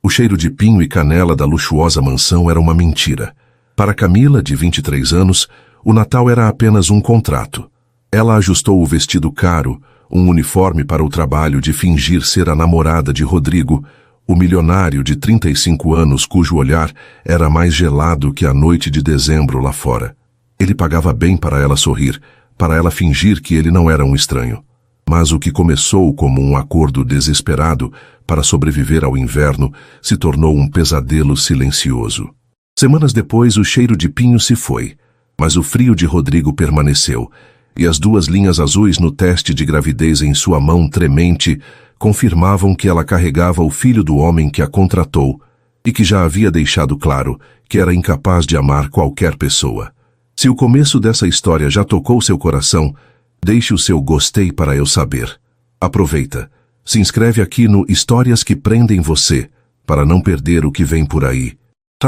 O cheiro de pinho e canela da luxuosa mansão era uma mentira. Para Camila, de 23 anos, o Natal era apenas um contrato. Ela ajustou o vestido caro, um uniforme para o trabalho de fingir ser a namorada de Rodrigo, o milionário de 35 anos cujo olhar era mais gelado que a noite de dezembro lá fora. Ele pagava bem para ela sorrir, para ela fingir que ele não era um estranho. Mas o que começou como um acordo desesperado para sobreviver ao inverno se tornou um pesadelo silencioso. Semanas depois, o cheiro de pinho se foi, mas o frio de Rodrigo permaneceu, e as 2 linhas azuis no teste de gravidez em sua mão tremente confirmavam que ela carregava o filho do homem que a contratou e que já havia deixado claro que era incapaz de amar qualquer pessoa. Se o começo dessa história já tocou seu coração, deixe o seu gostei para eu saber. Aproveita. Se inscreve aqui no Histórias que Prendem Você, para não perder o que vem por aí.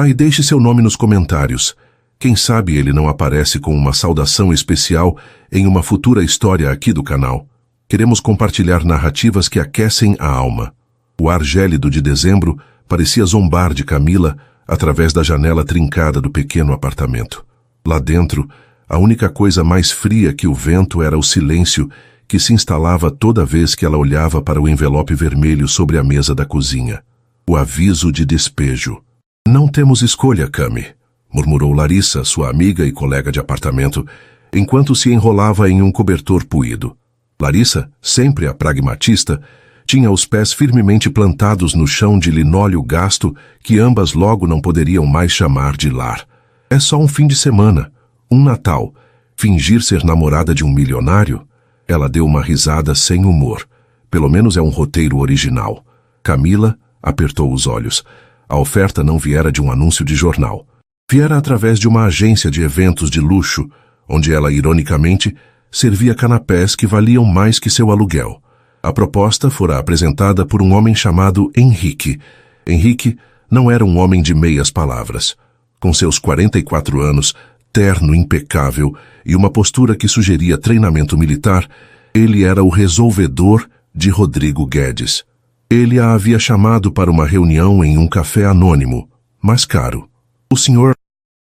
E deixe seu nome nos comentários. Quem sabe ele não aparece com uma saudação especial em uma futura história aqui do canal. Queremos compartilhar narrativas que aquecem a alma. O ar gélido de dezembro parecia zombar de Camila através da janela trincada do pequeno apartamento. Lá dentro, a única coisa mais fria que o vento era o silêncio que se instalava toda vez que ela olhava para o envelope vermelho sobre a mesa da cozinha. O aviso de despejo. Não temos escolha, Cami, murmurou Larissa, sua amiga e colega de apartamento, enquanto se enrolava em um cobertor puído. Larissa, sempre a pragmatista, tinha os pés firmemente plantados no chão de linóleo gasto que ambas logo não poderiam mais chamar de lar. É só um fim de semana, um Natal. Fingir ser namorada de um milionário? Ela deu uma risada sem humor. Pelo menos é um roteiro original. Camila apertou os olhos. A oferta não viera de um anúncio de jornal. Viera através de uma agência de eventos de luxo, onde ela, ironicamente, servia canapés que valiam mais que seu aluguel. A proposta fora apresentada por um homem chamado Henrique. Henrique não era um homem de meias palavras. Com seus 44 anos, terno impecável e uma postura que sugeria treinamento militar, ele era o resolvedor de Rodrigo Guedes. Ele a havia chamado para uma reunião em um café anônimo, mas caro. O Sr.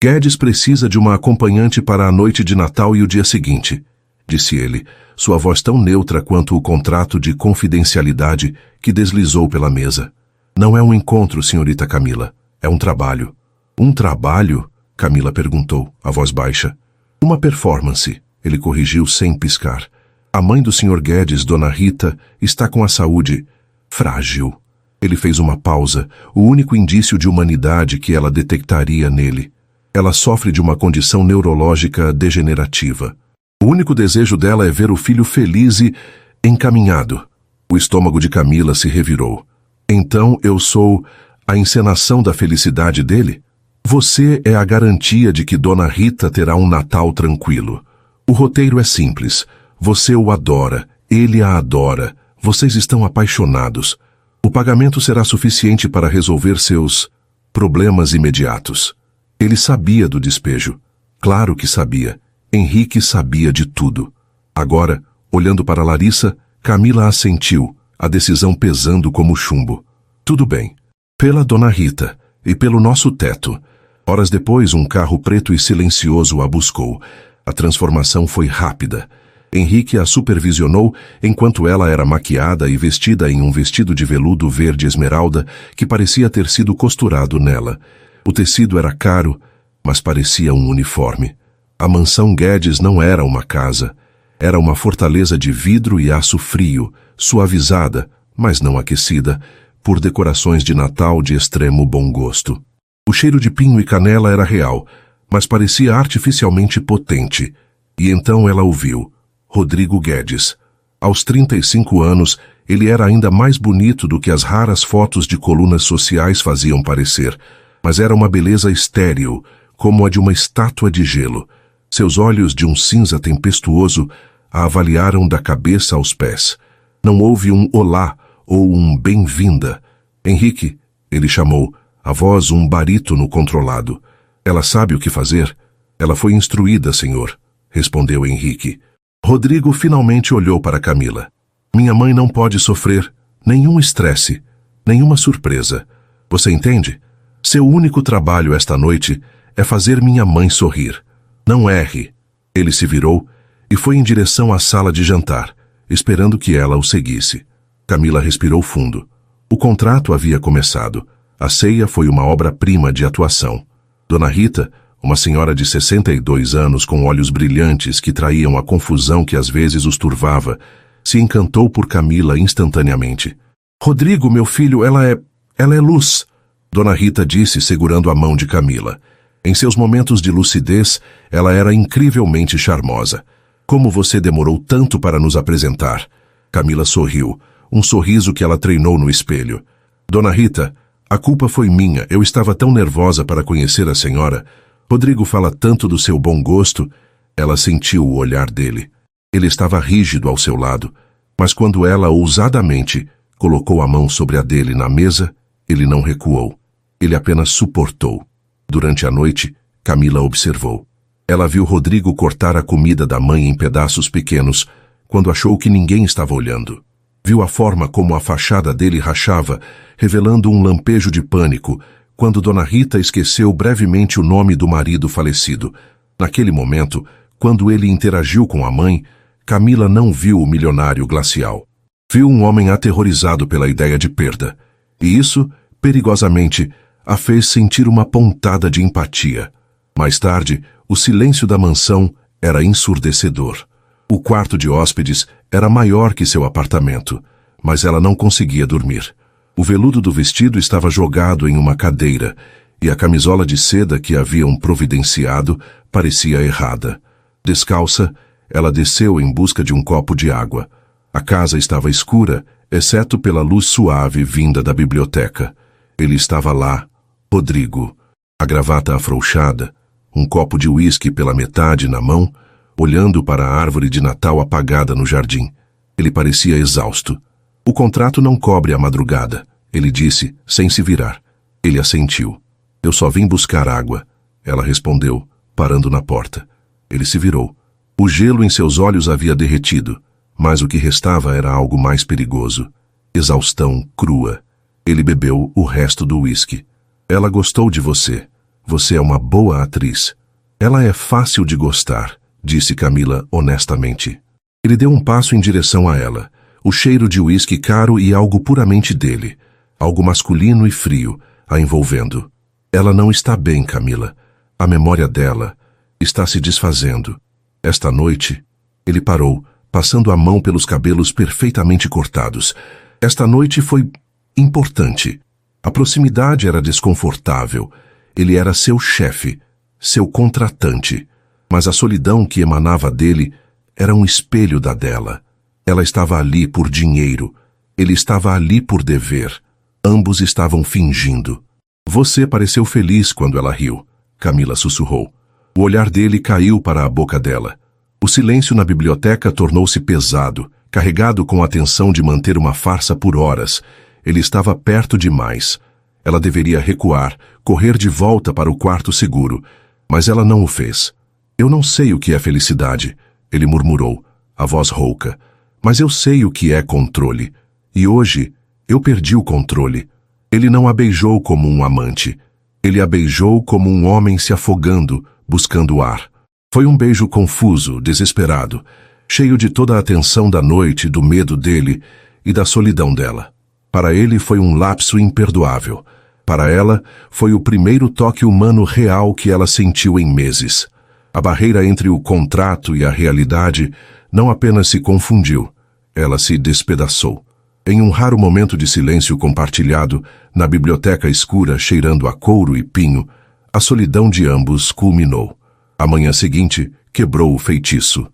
Guedes precisa de uma acompanhante para a noite de Natal e o dia seguinte, disse ele, sua voz tão neutra quanto o contrato de confidencialidade que deslizou pela mesa. Não é um encontro, senhorita Camila. É um trabalho. Um trabalho? Camila perguntou, a voz baixa. Uma performance, ele corrigiu sem piscar. A mãe do Sr. Guedes, Dona Rita, está com a saúde frágil. Ele fez uma pausa, o único indício de humanidade que ela detectaria nele. Ela sofre de uma condição neurológica degenerativa. O único desejo dela é ver o filho feliz e encaminhado. O estômago de Camila se revirou. Então eu sou a encenação da felicidade dele? Você é a garantia de que Dona Rita terá um Natal tranquilo. O roteiro é simples. Você o adora, ele a adora. Vocês estão apaixonados. O pagamento será suficiente para resolver seus problemas imediatos. Ele sabia do despejo. Claro que sabia. Henrique sabia de tudo. Agora, olhando para Larissa, Camila assentiu, a decisão pesando como chumbo. Tudo bem. Pela Dona Rita e pelo nosso teto. Horas depois, um carro preto e silencioso a buscou. A transformação foi rápida. Henrique a supervisionou enquanto ela era maquiada e vestida em um vestido de veludo verde esmeralda que parecia ter sido costurado nela. O tecido era caro, mas parecia um uniforme. A mansão Guedes não era uma casa. Era uma fortaleza de vidro e aço frio, suavizada, mas não aquecida, por decorações de Natal de extremo bom gosto. O cheiro de pinho e canela era real, mas parecia artificialmente potente. E então ela ouviu. Rodrigo Guedes. Aos 35 anos, ele era ainda mais bonito do que as raras fotos de colunas sociais faziam parecer, mas era uma beleza estéril, como a de uma estátua de gelo. Seus olhos de um cinza tempestuoso a avaliaram da cabeça aos pés. Não houve um olá ou um bem-vinda. Henrique, ele chamou, a voz um barítono controlado. Ela sabe o que fazer? Ela foi instruída, senhor, respondeu Henrique. Rodrigo finalmente olhou para Camila. Minha mãe não pode sofrer nenhum estresse, nenhuma surpresa. Você entende? Seu único trabalho esta noite é fazer minha mãe sorrir. Não erre. Ele se virou e foi em direção à sala de jantar, esperando que ela o seguisse. Camila respirou fundo. O contrato havia começado. A ceia foi uma obra-prima de atuação. Dona Rita, uma senhora de 62 anos com olhos brilhantes que traíam a confusão que às vezes os turvava, se encantou por Camila instantaneamente. Rodrigo, meu filho, ela é luz, Dona Rita disse segurando a mão de Camila. Em seus momentos de lucidez, ela era incrivelmente charmosa. Como você demorou tanto para nos apresentar? Camila sorriu, um sorriso que ela treinou no espelho. Dona Rita, a culpa foi minha, eu estava tão nervosa para conhecer a senhora. Rodrigo fala tanto do seu bom gosto. Ela sentiu o olhar dele. Ele estava rígido ao seu lado, mas quando ela ousadamente colocou a mão sobre a dele na mesa, ele não recuou. Ele apenas suportou. Durante a noite, Camila observou. Ela viu Rodrigo cortar a comida da mãe em pedaços pequenos, quando achou que ninguém estava olhando. Viu a forma como a fachada dele rachava, revelando um lampejo de pânico, quando Dona Rita esqueceu brevemente o nome do marido falecido. Naquele momento, quando ele interagiu com a mãe, Camila não viu o milionário glacial. Viu um homem aterrorizado pela ideia de perda. E isso, perigosamente, a fez sentir uma pontada de empatia. Mais tarde, o silêncio da mansão era ensurdecedor. O quarto de hóspedes era maior que seu apartamento, mas ela não conseguia dormir. O veludo do vestido estava jogado em uma cadeira, e a camisola de seda que haviam providenciado parecia errada. Descalça, ela desceu em busca de um copo de água. A casa estava escura, exceto pela luz suave vinda da biblioteca. Ele estava lá, Rodrigo, a gravata afrouxada, um copo de uísque pela metade na mão, olhando para a árvore de Natal apagada no jardim. Ele parecia exausto. O contrato não cobre a madrugada, ele disse, sem se virar. Ele assentiu. Eu só vim buscar água, ela respondeu, parando na porta. Ele se virou. O gelo em seus olhos havia derretido, mas o que restava era algo mais perigoso. Exaustão crua. Ele bebeu o resto do uísque. Ela gostou de você. Você é uma boa atriz. Ela é fácil de gostar, disse Camila honestamente. Ele deu um passo em direção a ela. O cheiro de uísque caro e algo puramente dele. Algo masculino e frio, a envolvendo. Ela não está bem, Camila. A memória dela está se desfazendo. Esta noite, ele parou, passando a mão pelos cabelos perfeitamente cortados. Esta noite foi importante. A proximidade era desconfortável. Ele era seu chefe, seu contratante. Mas a solidão que emanava dele era um espelho da dela. Ela estava ali por dinheiro. Ele estava ali por dever. Ambos estavam fingindo. Você pareceu feliz quando ela riu, Camila sussurrou. O olhar dele caiu para a boca dela. O silêncio na biblioteca tornou-se pesado, carregado com a tensão de manter uma farsa por horas. Ele estava perto demais. Ela deveria recuar, correr de volta para o quarto seguro, mas ela não o fez. Eu não sei o que é felicidade, ele murmurou, a voz rouca. Mas eu sei o que é controle. E hoje, eu perdi o controle. Ele não a beijou como um amante. Ele a beijou como um homem se afogando, buscando ar. Foi um beijo confuso, desesperado, cheio de toda a tensão da noite, do medo dele e da solidão dela. Para ele foi um lapso imperdoável. Para ela, foi o primeiro toque humano real que ela sentiu em meses. A barreira entre o contrato e a realidade não apenas se confundiu, ela se despedaçou. Em um raro momento de silêncio compartilhado, na biblioteca escura cheirando a couro e pinho, a solidão de ambos culminou. A manhã seguinte, quebrou o feitiço.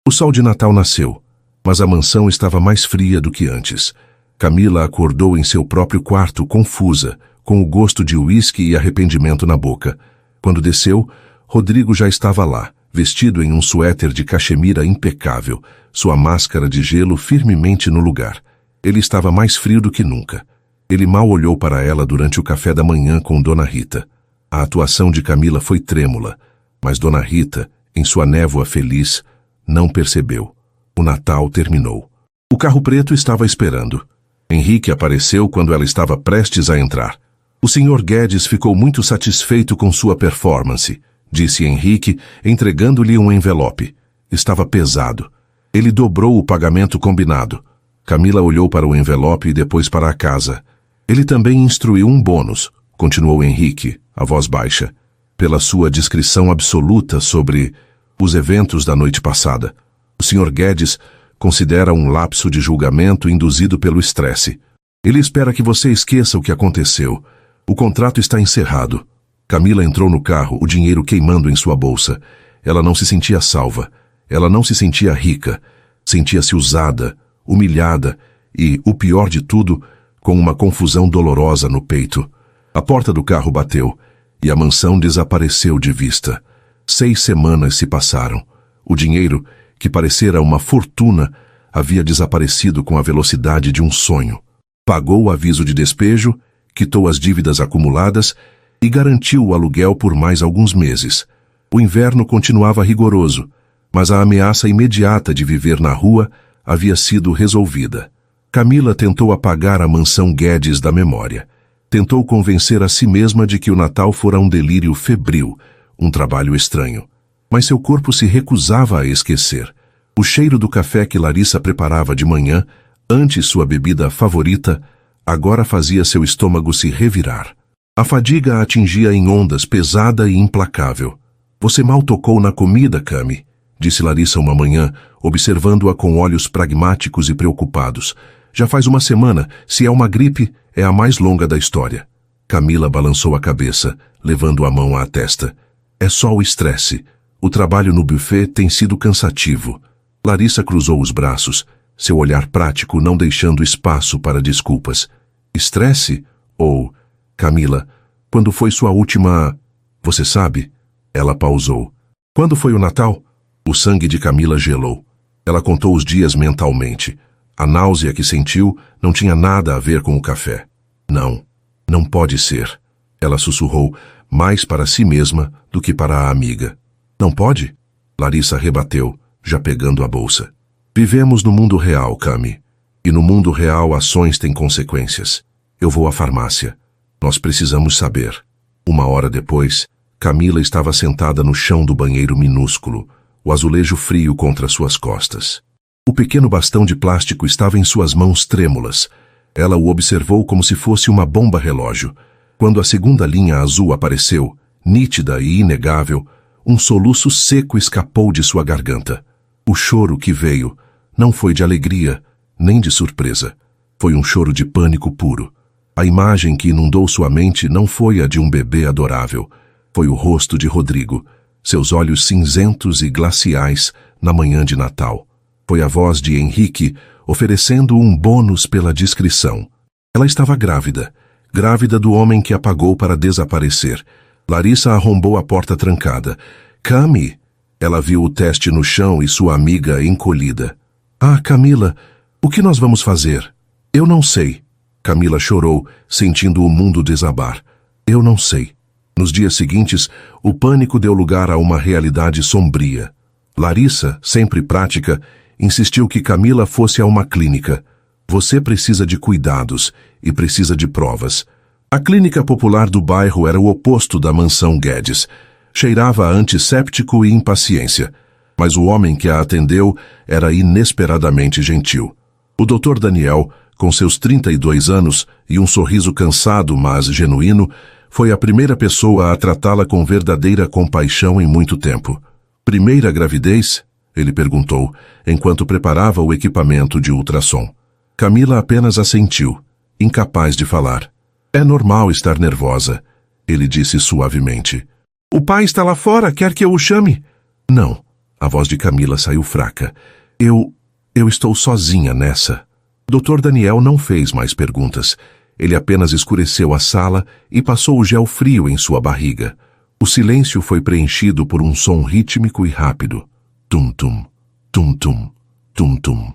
O sol de Natal nasceu, mas a mansão estava mais fria do que antes. Camila acordou em seu próprio quarto, confusa, com o gosto de uísque e arrependimento na boca. Quando desceu, Rodrigo já estava lá, vestido em um suéter de cachemira impecável, sua máscara de gelo firmemente no lugar. Ele estava mais frio do que nunca. Ele mal olhou para ela durante o café da manhã com Dona Rita. A atuação de Camila foi trêmula, mas Dona Rita, em sua névoa feliz, não percebeu. O Natal terminou. O carro preto estava esperando. Henrique apareceu quando ela estava prestes a entrar. O Sr. Guedes ficou muito satisfeito com sua performance, disse Henrique, entregando-lhe um envelope. Estava pesado. Ele dobrou o pagamento combinado. Camila olhou para o envelope e depois para a casa. Ele também instruiu um bônus, continuou Henrique, a voz baixa, pela sua descrição absoluta sobre os eventos da noite passada. O Sr. Guedes considera um lapso de julgamento induzido pelo estresse. Ele espera que você esqueça o que aconteceu. O contrato está encerrado. Camila entrou no carro, o dinheiro queimando em sua bolsa. Ela não se sentia salva. Ela não se sentia rica. Sentia-se usada, humilhada e, o pior de tudo, com uma confusão dolorosa no peito. A porta do carro bateu e a mansão desapareceu de vista. 6 semanas se passaram. O dinheiro, que parecera uma fortuna, havia desaparecido com a velocidade de um sonho. Pagou o aviso de despejo, quitou as dívidas acumuladas e garantiu o aluguel por mais alguns meses. O inverno continuava rigoroso, mas a ameaça imediata de viver na rua havia sido resolvida. Camila tentou apagar a mansão Guedes da memória. Tentou convencer a si mesma de que o Natal fora um delírio febril, um trabalho estranho. Mas seu corpo se recusava a esquecer. O cheiro do café que Larissa preparava de manhã, antes sua bebida favorita, agora fazia seu estômago se revirar. A fadiga a atingia em ondas, pesada e implacável. Você mal tocou na comida, Cami, disse Larissa uma manhã, observando-a com olhos pragmáticos e preocupados. Já faz uma semana, se é uma gripe, é a mais longa da história. Camila balançou a cabeça, levando a mão à testa. É só o estresse. O trabalho no buffet tem sido cansativo. Larissa cruzou os braços, seu olhar prático não deixando espaço para desculpas. Estresse? Ou... Camila, quando foi sua última... Você sabe? Ela pausou. Quando foi o Natal? O sangue de Camila gelou. Ela contou os dias mentalmente. A náusea que sentiu não tinha nada a ver com o café. Não pode ser. Ela sussurrou, mais para si mesma do que para a amiga. Não pode? Larissa rebateu, já pegando a bolsa. Vivemos no mundo real, Cami. E no mundo real ações têm consequências. Eu vou à farmácia. Nós precisamos saber. 1 hora depois, Camila estava sentada no chão do banheiro minúsculo, o azulejo frio contra suas costas. O pequeno bastão de plástico estava em suas mãos trêmulas. Ela o observou como se fosse uma bomba-relógio. Quando a segunda linha azul apareceu, nítida e inegável, um soluço seco escapou de sua garganta. O choro que veio não foi de alegria, nem de surpresa. Foi um choro de pânico puro. A imagem que inundou sua mente não foi a de um bebê adorável. Foi o rosto de Rodrigo, seus olhos cinzentos e glaciais na manhã de Natal. Foi a voz de Henrique oferecendo um bônus pela discrição. Ela estava grávida, grávida do homem que a pagou para desaparecer. Larissa arrombou a porta trancada. Cami! Ela viu o teste no chão e sua amiga encolhida. Ah, Camila, o que nós vamos fazer? Eu não sei. Camila chorou, sentindo o mundo desabar. Eu não sei. Nos dias seguintes, o pânico deu lugar a uma realidade sombria. Larissa, sempre prática, insistiu que Camila fosse a uma clínica. Você precisa de cuidados e precisa de provas. A clínica popular do bairro era o oposto da mansão Guedes. Cheirava a antisséptico e impaciência. Mas o homem que a atendeu era inesperadamente gentil. O Dr. Daniel, com seus 32 anos e um sorriso cansado, mas genuíno, foi a primeira pessoa a tratá-la com verdadeira compaixão em muito tempo. Primeira gravidez? Ele perguntou, enquanto preparava o equipamento de ultrassom. Camila apenas assentiu, incapaz de falar. É normal estar nervosa, ele disse suavemente. O pai está lá fora, quer que eu o chame? Não, a voz de Camila saiu fraca. Eu estou sozinha nessa. Dr. Daniel não fez mais perguntas. Ele apenas escureceu a sala e passou o gel frio em sua barriga. O silêncio foi preenchido por um som rítmico e rápido. Tum-tum, tum-tum, tum-tum.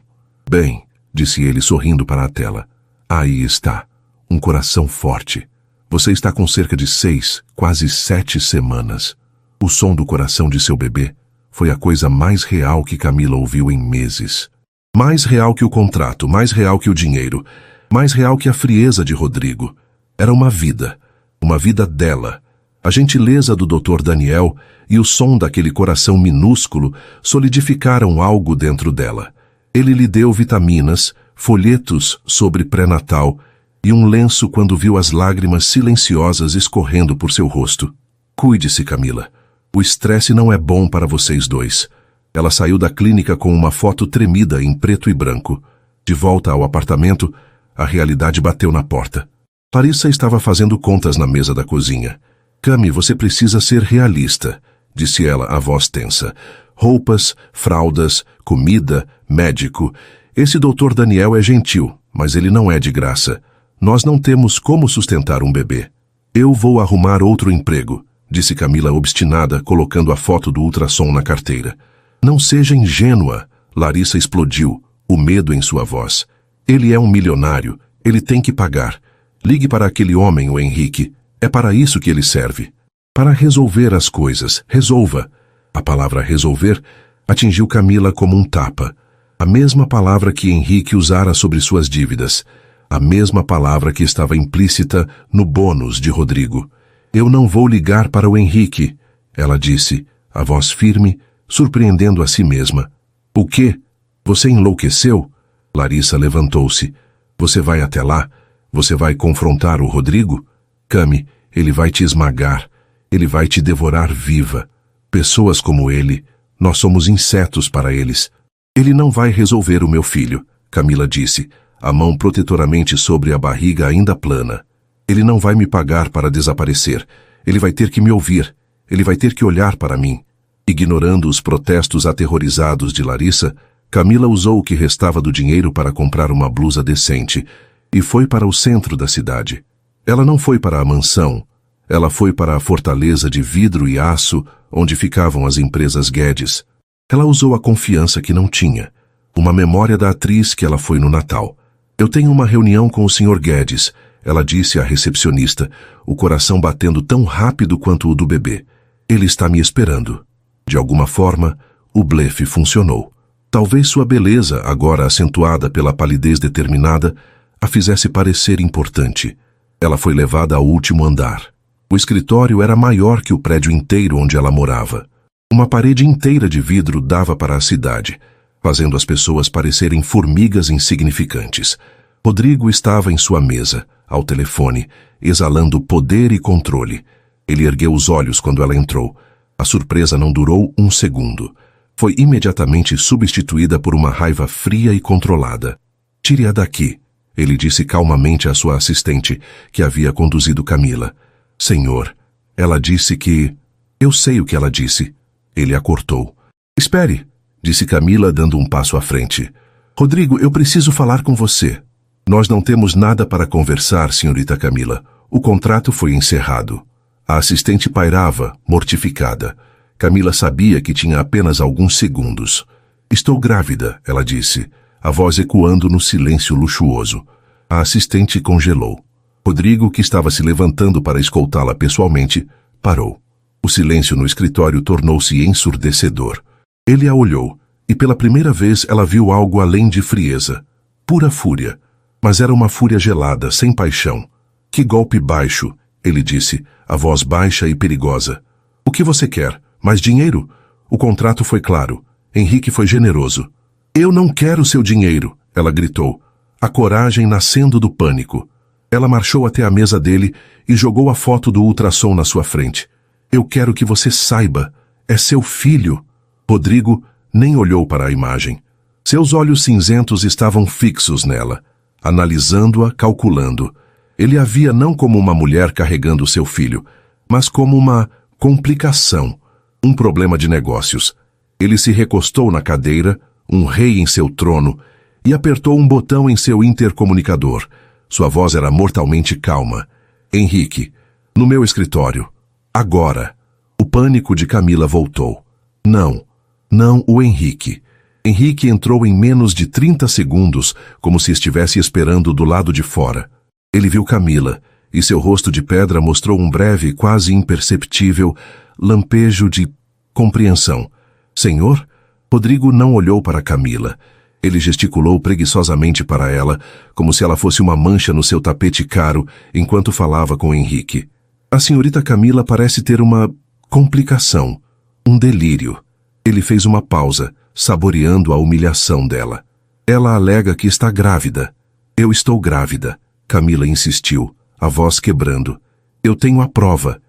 Bem, disse ele sorrindo para a tela. Aí está. Um coração forte. Você está com cerca de 6, quase 7 semanas. O som do coração de seu bebê foi a coisa mais real que Camila ouviu em meses. Mais real que o contrato, mais real que o dinheiro, mais real que a frieza de Rodrigo. Era uma vida. Uma vida dela. A gentileza do Dr. Daniel e o som daquele coração minúsculo solidificaram algo dentro dela. Ele lhe deu vitaminas, folhetos sobre pré-natal e um lenço quando viu as lágrimas silenciosas escorrendo por seu rosto. Cuide-se, Camila. O estresse não é bom para vocês dois. Ela saiu da clínica com uma foto tremida em preto e branco. De volta ao apartamento, a realidade bateu na porta. Larissa estava fazendo contas na mesa da cozinha. Cami, você precisa ser realista, disse ela, a voz tensa. Roupas, fraldas, comida, médico. Esse Dr. Daniel é gentil, mas ele não é de graça. Nós não temos como sustentar um bebê. Eu vou arrumar outro emprego, disse Camila obstinada, colocando a foto do ultrassom na carteira. Não seja ingênua, Larissa explodiu, o medo em sua voz. Ele é um milionário, ele tem que pagar. Ligue para aquele homem, o Henrique. É para isso que ele serve. Para resolver as coisas. Resolva. A palavra resolver atingiu Camila como um tapa. A mesma palavra que Henrique usara sobre suas dívidas. A mesma palavra que estava implícita no bônus de Rodrigo. Eu não vou ligar para o Henrique, ela disse, a voz firme, surpreendendo a si mesma. O quê? Você enlouqueceu? Larissa levantou-se. Você vai até lá? Você vai confrontar o Rodrigo? Cami, ele vai te esmagar. Ele vai te devorar viva. Pessoas como ele, nós somos insetos para eles. Ele não vai resolver o meu filho, Camila disse, a mão protetoramente sobre a barriga ainda plana. Ele não vai me pagar para desaparecer. Ele vai ter que me ouvir. Ele vai ter que olhar para mim. Ignorando os protestos aterrorizados de Larissa, Camila usou o que restava do dinheiro para comprar uma blusa decente e foi para o centro da cidade. Ela não foi para a mansão. Ela foi para a fortaleza de vidro e aço onde ficavam as empresas Guedes. Ela usou a confiança que não tinha, uma memória da atriz que ela foi no Natal. Eu tenho uma reunião com o Sr. Guedes, ela disse à recepcionista, o coração batendo tão rápido quanto o do bebê. Ele está me esperando. De alguma forma, o blefe funcionou. Talvez sua beleza, agora acentuada pela palidez determinada, a fizesse parecer importante. Ela foi levada ao último andar. O escritório era maior que o prédio inteiro onde ela morava. Uma parede inteira de vidro dava para a cidade, fazendo as pessoas parecerem formigas insignificantes. Rodrigo estava em sua mesa, ao telefone, exalando poder e controle. Ele ergueu os olhos quando ela entrou. A surpresa não durou um segundo. Foi imediatamente substituída por uma raiva fria e controlada. Tire-a daqui, ele disse calmamente à sua assistente, que havia conduzido Camila. Senhor, ela disse que... Eu sei o que ela disse. Ele a cortou. Espere, disse Camila, dando um passo à frente. Rodrigo, eu preciso falar com você. Nós não temos nada para conversar, senhorita Camila. O contrato foi encerrado. A assistente pairava, mortificada. Camila sabia que tinha apenas alguns segundos. Estou grávida, ela disse, a voz ecoando no silêncio luxuoso. A assistente congelou. Rodrigo, que estava se levantando para escoltá-la pessoalmente, parou. O silêncio no escritório tornou-se ensurdecedor. Ele a olhou, e pela primeira vez ela viu algo além de frieza. Pura fúria. Mas era uma fúria gelada, sem paixão. Que golpe baixo, ele disse, a voz baixa e perigosa. O que você quer? Mais dinheiro? O contrato foi claro. Henrique foi generoso. Eu não quero seu dinheiro, ela gritou, a coragem nascendo do pânico. Ela marchou até a mesa dele e jogou a foto do ultrassom na sua frente. Eu quero que você saiba. É seu filho. Rodrigo nem olhou para a imagem. Seus olhos cinzentos estavam fixos nela, analisando-a, calculando. Ele a via não como uma mulher carregando seu filho, mas como uma complicação, um problema de negócios. Ele se recostou na cadeira, um rei em seu trono, e apertou um botão em seu intercomunicador. Sua voz era mortalmente calma. Henrique, no meu escritório. Agora. O pânico de Camila voltou. Não, não o Henrique. Henrique entrou em menos de 30 segundos, como se estivesse esperando do lado de fora. Ele viu Camila, e seu rosto de pedra mostrou um breve, quase imperceptível, lampejo de compreensão. Senhor? Rodrigo não olhou para Camila. Ele gesticulou preguiçosamente para ela, como se ela fosse uma mancha no seu tapete caro, enquanto falava com Henrique. A senhorita Camila parece ter uma complicação, um delírio. Ele fez uma pausa, saboreando a humilhação dela. Ela alega que está grávida. Eu estou grávida, Camila insistiu, a voz quebrando. Eu tenho a prova.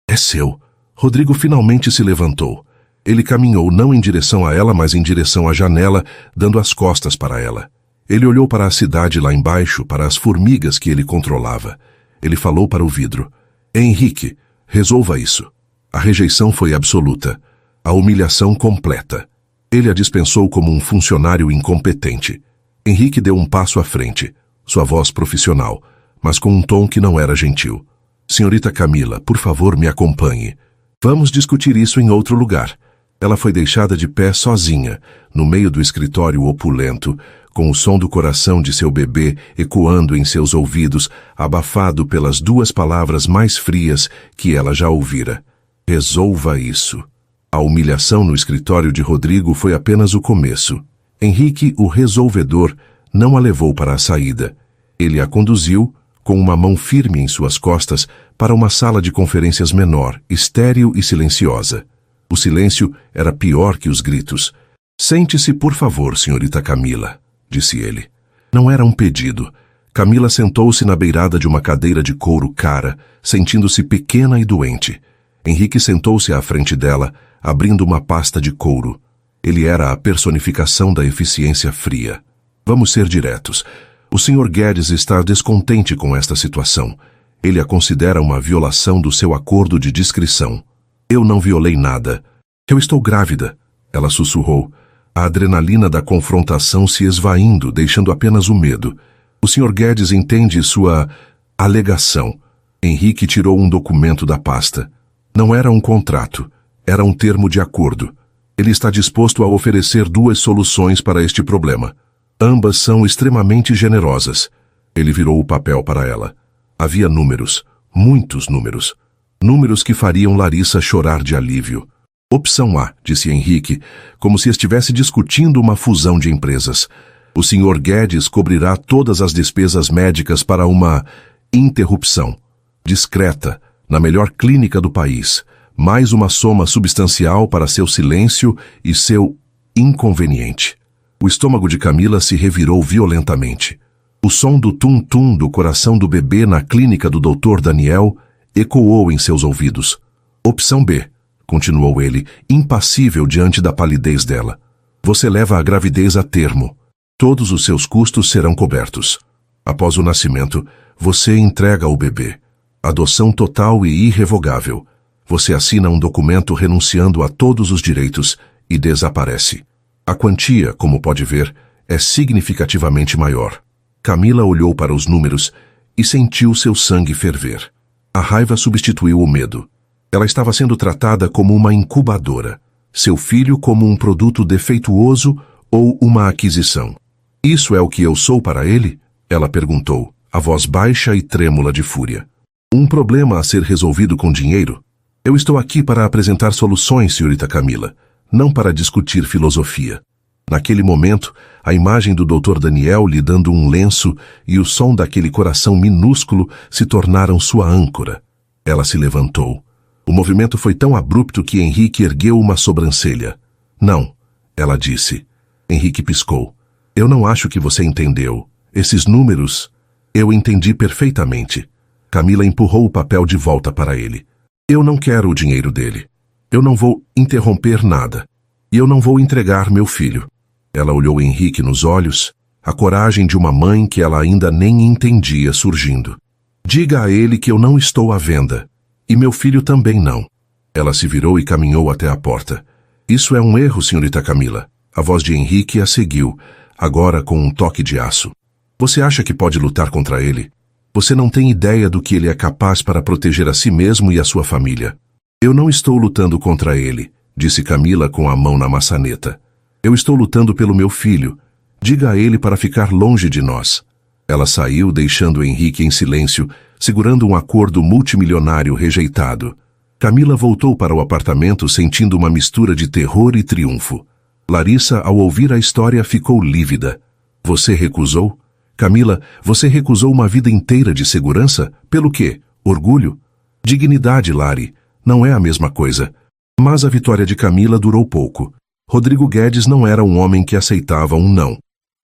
É seu. Rodrigo finalmente se levantou. Ele caminhou não em direção a ela, mas em direção à janela, dando as costas para ela. Ele olhou para a cidade lá embaixo, para as formigas que ele controlava. Ele falou para o vidro. Henrique, resolva isso. A rejeição foi absoluta. A humilhação completa. Ele a dispensou como um funcionário incompetente. Henrique deu um passo à frente, sua voz profissional, mas com um tom que não era gentil. Senhorita Camila, por favor, me acompanhe. Vamos discutir isso em outro lugar. Ela foi deixada de pé sozinha, no meio do escritório opulento, com o som do coração de seu bebê ecoando em seus ouvidos, abafado pelas duas palavras mais frias que ela já ouvira. Resolva isso. A humilhação no escritório de Rodrigo foi apenas o começo. Henrique, o resolvedor, não a levou para a saída. Ele a conduziu, com uma mão firme em suas costas, para uma sala de conferências menor, estéril e silenciosa. O silêncio era pior que os gritos. Sente-se, por favor, senhorita Camila, disse ele. Não era um pedido. Camila sentou-se na beirada de uma cadeira de couro cara, sentindo-se pequena e doente. Henrique sentou-se à frente dela, abrindo uma pasta de couro. Ele era a personificação da eficiência fria. Vamos ser diretos. O Sr. Guedes está descontente com esta situação. Ele a considera uma violação do seu acordo de discrição. Eu não violei nada. Eu estou grávida, ela sussurrou. A adrenalina da confrontação se esvaindo, deixando apenas o medo. O Sr. Guedes entende sua alegação. Henrique tirou um documento da pasta. Não era um contrato, era um termo de acordo. Ele está disposto a oferecer 2 soluções para este problema. Ambas são extremamente generosas. Ele virou o papel para ela. Havia números, muitos números. Números que fariam Larissa chorar de alívio. Opção A, disse Henrique, como se estivesse discutindo uma fusão de empresas. O Sr. Guedes cobrirá todas as despesas médicas para uma interrupção. Discreta, na melhor clínica do país. Mais uma soma substancial para seu silêncio e seu inconveniente. O estômago de Camila se revirou violentamente. O som do tum-tum do coração do bebê na clínica do Dr. Daniel ecoou em seus ouvidos. Opção B, continuou ele, impassível diante da palidez dela. Você leva a gravidez a termo. Todos os seus custos serão cobertos. Após o nascimento, você entrega o bebê. Adoção total e irrevogável. Você assina um documento renunciando a todos os direitos e desaparece. A quantia, como pode ver, é significativamente maior. Camila olhou para os números e sentiu seu sangue ferver. A raiva substituiu o medo. Ela estava sendo tratada como uma incubadora, seu filho como um produto defeituoso ou uma aquisição. Isso é o que eu sou para ele? Ela perguntou, a voz baixa e trêmula de fúria. Um problema a ser resolvido com dinheiro? Eu estou aqui para apresentar soluções, senhorita Camila, não para discutir filosofia. Naquele momento, a imagem do Dr. Daniel lhe dando um lenço e o som daquele coração minúsculo se tornaram sua âncora. Ela se levantou. O movimento foi tão abrupto que Henrique ergueu uma sobrancelha. Não, ela disse. Henrique piscou. Eu não acho que você entendeu. Esses números... Eu entendi perfeitamente. Camila empurrou o papel de volta para ele. Eu não quero o dinheiro dele. Eu não vou interromper nada. E eu não vou entregar meu filho. Ela olhou Henrique nos olhos, a coragem de uma mãe que ela ainda nem entendia surgindo. Diga a ele que eu não estou à venda. E meu filho também não. Ela se virou e caminhou até a porta. Isso é um erro, senhorita Camila. A voz de Henrique a seguiu, agora com um toque de aço. Você acha que pode lutar contra ele? Você não tem ideia do que ele é capaz para proteger a si mesmo e a sua família. Eu não estou lutando contra ele, disse Camila com a mão na maçaneta. Eu estou lutando pelo meu filho. Diga a ele para ficar longe de nós. Ela saiu, deixando Henrique em silêncio, segurando um acordo multimilionário rejeitado. Camila voltou para o apartamento sentindo uma mistura de terror e triunfo. Larissa, ao ouvir a história, ficou lívida. Você recusou? Camila, você recusou uma vida inteira de segurança? Pelo quê? Orgulho? Dignidade, Lari, não é a mesma coisa. Mas a vitória de Camila durou pouco. Rodrigo Guedes não era um homem que aceitava um não.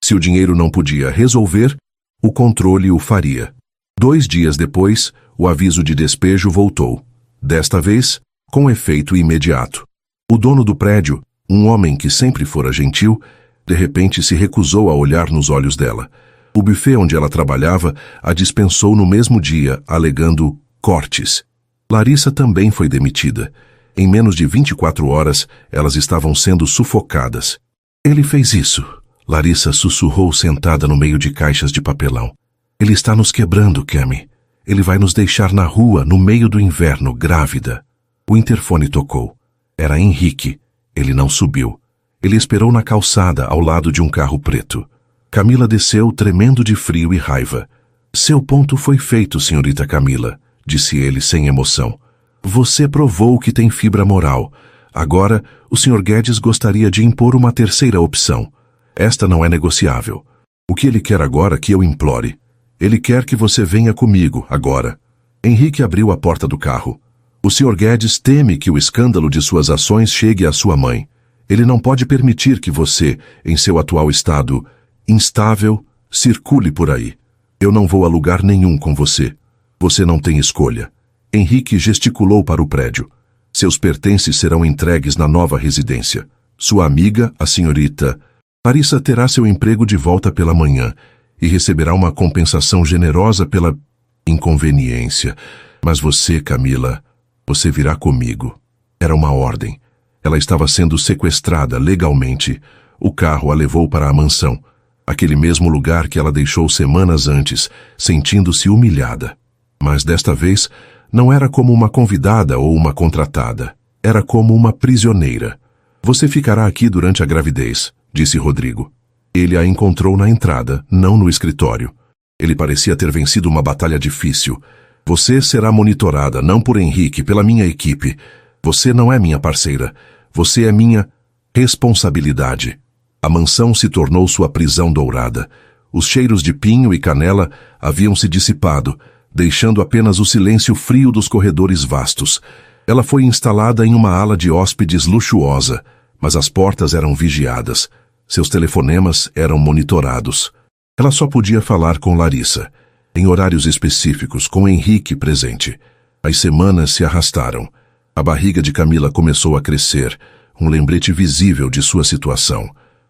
Se o dinheiro não podia resolver, o controle o faria. 2 dias depois, o aviso de despejo voltou. Desta vez, com efeito imediato. O dono do prédio, um homem que sempre fora gentil, de repente se recusou a olhar nos olhos dela. O buffet onde ela trabalhava a dispensou no mesmo dia, alegando cortes. Larissa também foi demitida. Em menos de 24 horas, elas estavam sendo sufocadas. Ele fez isso, Larissa sussurrou sentada no meio de caixas de papelão. Ele está nos quebrando, Cami. Ele vai nos deixar na rua, no meio do inverno, grávida. O interfone tocou. Era Henrique. Ele não subiu. Ele esperou na calçada, ao lado de um carro preto. Camila desceu, tremendo de frio e raiva. Seu ponto foi feito, senhorita Camila, disse ele sem emoção. Você provou que tem fibra moral. Agora, o Sr. Guedes gostaria de impor uma terceira opção. Esta não é negociável. O que ele quer agora que eu implore? Ele quer que você venha comigo, agora. Henrique abriu a porta do carro. O Sr. Guedes teme que o escândalo de suas ações chegue à sua mãe. Ele não pode permitir que você, em seu atual estado instável, circule por aí. Eu não vou a lugar nenhum com você. Você não tem escolha. Henrique gesticulou para o prédio. Seus pertences serão entregues na nova residência. Sua amiga, a senhorita Larissa, terá seu emprego de volta pela manhã e receberá uma compensação generosa pela inconveniência. Mas você, Camila, você virá comigo. Era uma ordem. Ela estava sendo sequestrada legalmente. O carro a levou para a mansão, aquele mesmo lugar que ela deixou semanas antes, sentindo-se humilhada. Mas desta vez, não era como uma convidada ou uma contratada. Era como uma prisioneira. Você ficará aqui durante a gravidez, disse Rodrigo. Ele a encontrou na entrada, não no escritório. Ele parecia ter vencido uma batalha difícil. Você será monitorada, não por Henrique, pela minha equipe. Você não é minha parceira. Você é minha responsabilidade. A mansão se tornou sua prisão dourada. Os cheiros de pinho e canela haviam se dissipado, deixando apenas o silêncio frio dos corredores vastos. Ela foi instalada em uma ala de hóspedes luxuosa, mas as portas eram vigiadas. Seus telefonemas eram monitorados. Ela só podia falar com Larissa, em horários específicos, com Henrique presente. As semanas se arrastaram. A barriga de Camila começou a crescer, um lembrete visível de sua situação.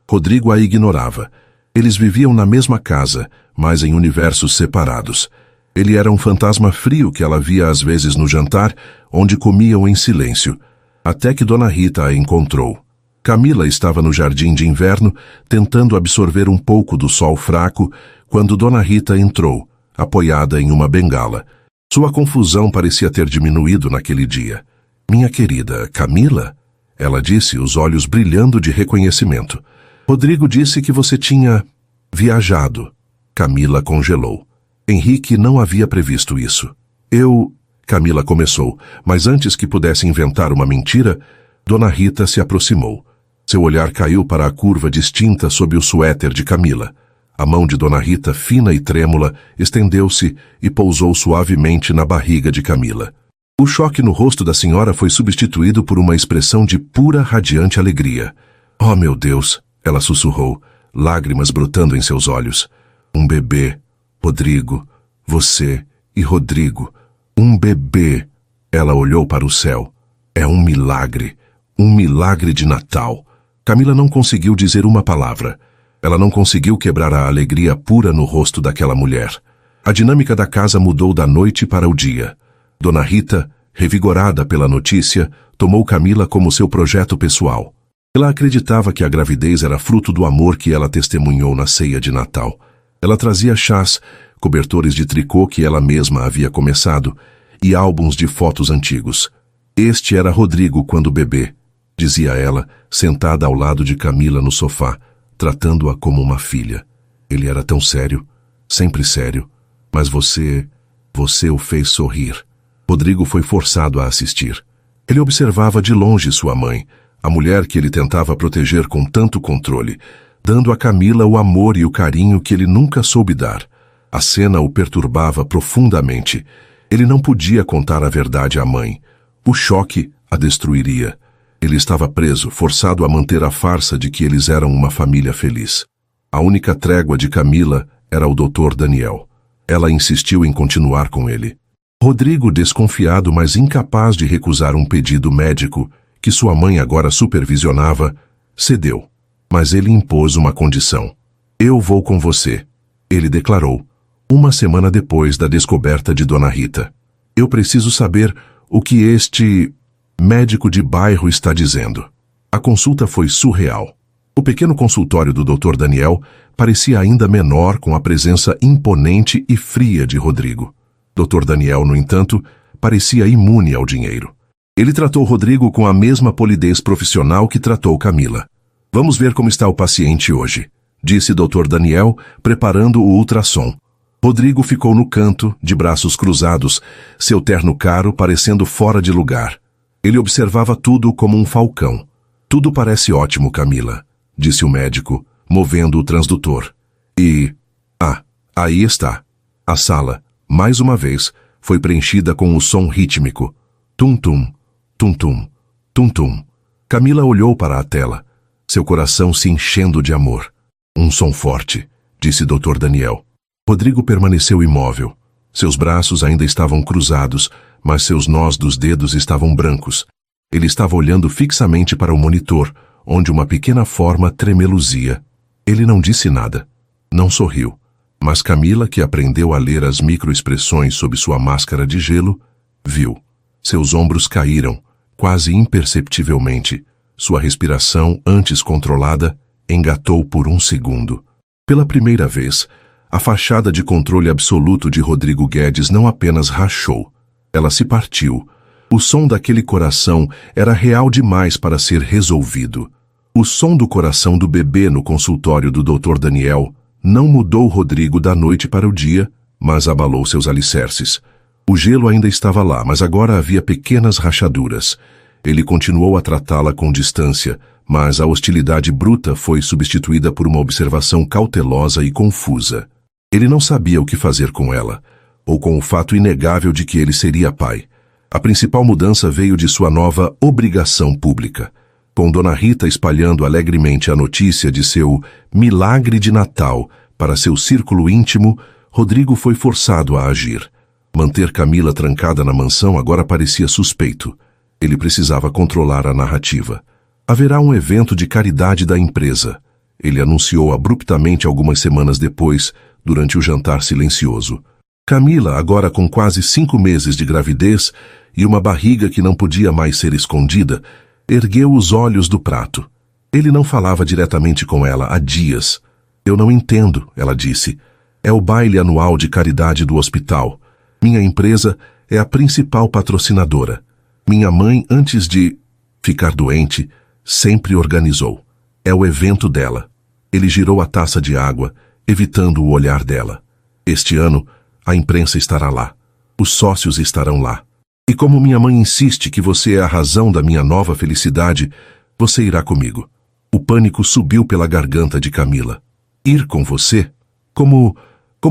Rodrigo a ignorava. Eles viviam na mesma casa, mas em universos separados. Ele era um fantasma frio que ela via às vezes no jantar, onde comiam em silêncio, até que Dona Rita a encontrou. Camila estava no jardim de inverno, tentando absorver um pouco do sol fraco, quando Dona Rita entrou, apoiada em uma bengala. Sua confusão parecia ter diminuído naquele dia. Minha querida Camila? Ela disse, os olhos brilhando de reconhecimento. Rodrigo disse que você tinha viajado. Camila congelou. Henrique não havia previsto isso. Camila começou, mas antes que pudesse inventar uma mentira, Dona Rita se aproximou. Seu olhar caiu para a curva distinta sob o suéter de Camila. A mão de Dona Rita, fina e trêmula, estendeu-se e pousou suavemente na barriga de Camila. O choque no rosto da senhora foi substituído por uma expressão de pura, radiante alegria. Oh, meu Deus! Ela sussurrou, lágrimas brotando em seus olhos. Um bebê. Rodrigo. Você e Rodrigo. Um bebê. Ela olhou para o céu. É um milagre. Um milagre de Natal. Camila não conseguiu dizer uma palavra. Ela não conseguiu quebrar a alegria pura no rosto daquela mulher. A dinâmica da casa mudou da noite para o dia. Dona Rita, revigorada pela notícia, tomou Camila como seu projeto pessoal. Ela acreditava que a gravidez era fruto do amor que ela testemunhou na ceia de Natal. Ela trazia chás, cobertores de tricô que ela mesma havia começado, e álbuns de fotos antigos. Este era Rodrigo quando bebê, dizia ela, sentada ao lado de Camila no sofá, tratando-a como uma filha. Ele era tão sério, sempre sério, mas você o fez sorrir. Rodrigo foi forçado a assistir. Ele observava de longe sua mãe, a mulher que ele tentava proteger com tanto controle, dando a Camila o amor e o carinho que ele nunca soube dar. A cena o perturbava profundamente. Ele não podia contar a verdade à mãe. O choque a destruiria. Ele estava preso, forçado a manter a farsa de que eles eram uma família feliz. A única trégua de Camila era o Dr. Daniel. Ela insistiu em continuar com ele. Rodrigo, desconfiado, mas incapaz de recusar um pedido médico que sua mãe agora supervisionava, cedeu. Mas ele impôs uma condição. Eu vou com você, ele declarou, uma semana depois da descoberta de Dona Rita. Eu preciso saber o que este médico de bairro está dizendo. A consulta foi surreal. O pequeno consultório do Dr. Daniel parecia ainda menor com a presença imponente e fria de Rodrigo. Dr. Daniel, no entanto, parecia imune ao dinheiro. Ele tratou Rodrigo com a mesma polidez profissional que tratou Camila. Vamos ver como está o paciente hoje, disse Dr. Daniel, preparando o ultrassom. Rodrigo ficou no canto, de braços cruzados, seu terno caro parecendo fora de lugar. Ele observava tudo como um falcão. Tudo parece ótimo, Camila, disse o médico, movendo o transdutor. Aí está. A sala, mais uma vez, foi preenchida com o som rítmico. Tum-tum, tum-tum, tum-tum. Camila olhou para a tela, seu coração se enchendo de amor. Um som forte, disse Dr. Daniel. Rodrigo permaneceu imóvel. Seus braços ainda estavam cruzados, mas seus nós dos dedos estavam brancos. Ele estava olhando fixamente para o monitor, onde uma pequena forma tremeluzia. Ele não disse nada. Não sorriu. Mas Camila, que aprendeu a ler as microexpressões sob sua máscara de gelo, viu. Seus ombros caíram, quase imperceptivelmente. Sua respiração, antes controlada, engatou por um segundo. Pela primeira vez, a fachada de controle absoluto de Rodrigo Guedes não apenas rachou. Ela se partiu. O som daquele coração era real demais para ser resolvido. O som do coração do bebê no consultório do Dr. Daniel não mudou Rodrigo da noite para o dia, mas abalou seus alicerces. O gelo ainda estava lá, mas agora havia pequenas rachaduras. Ele continuou a tratá-la com distância, mas a hostilidade bruta foi substituída por uma observação cautelosa e confusa. Ele não sabia o que fazer com ela, ou com o fato inegável de que ele seria pai. A principal mudança veio de sua nova obrigação pública. Com Dona Rita espalhando alegremente a notícia de seu milagre de Natal para seu círculo íntimo, Rodrigo foi forçado a agir. Manter Camila trancada na mansão agora parecia suspeito. Ele precisava controlar a narrativa. Haverá um evento de caridade da empresa. Ele anunciou abruptamente algumas semanas depois, durante o jantar silencioso. Camila, agora com quase 5 meses de gravidez e uma barriga que não podia mais ser escondida, ergueu os olhos do prato. Ele não falava diretamente com ela há dias. Eu não entendo, ela disse. É o baile anual de caridade do hospital. Minha empresa é a principal patrocinadora. Minha mãe, antes de ficar doente, sempre organizou. É o evento dela. Ele girou a taça de água, evitando o olhar dela. Este ano, a imprensa estará lá. Os sócios estarão lá. E como minha mãe insiste que você é a razão da minha nova felicidade, você irá comigo. O pânico subiu pela garganta de Camila. Ir com você? Como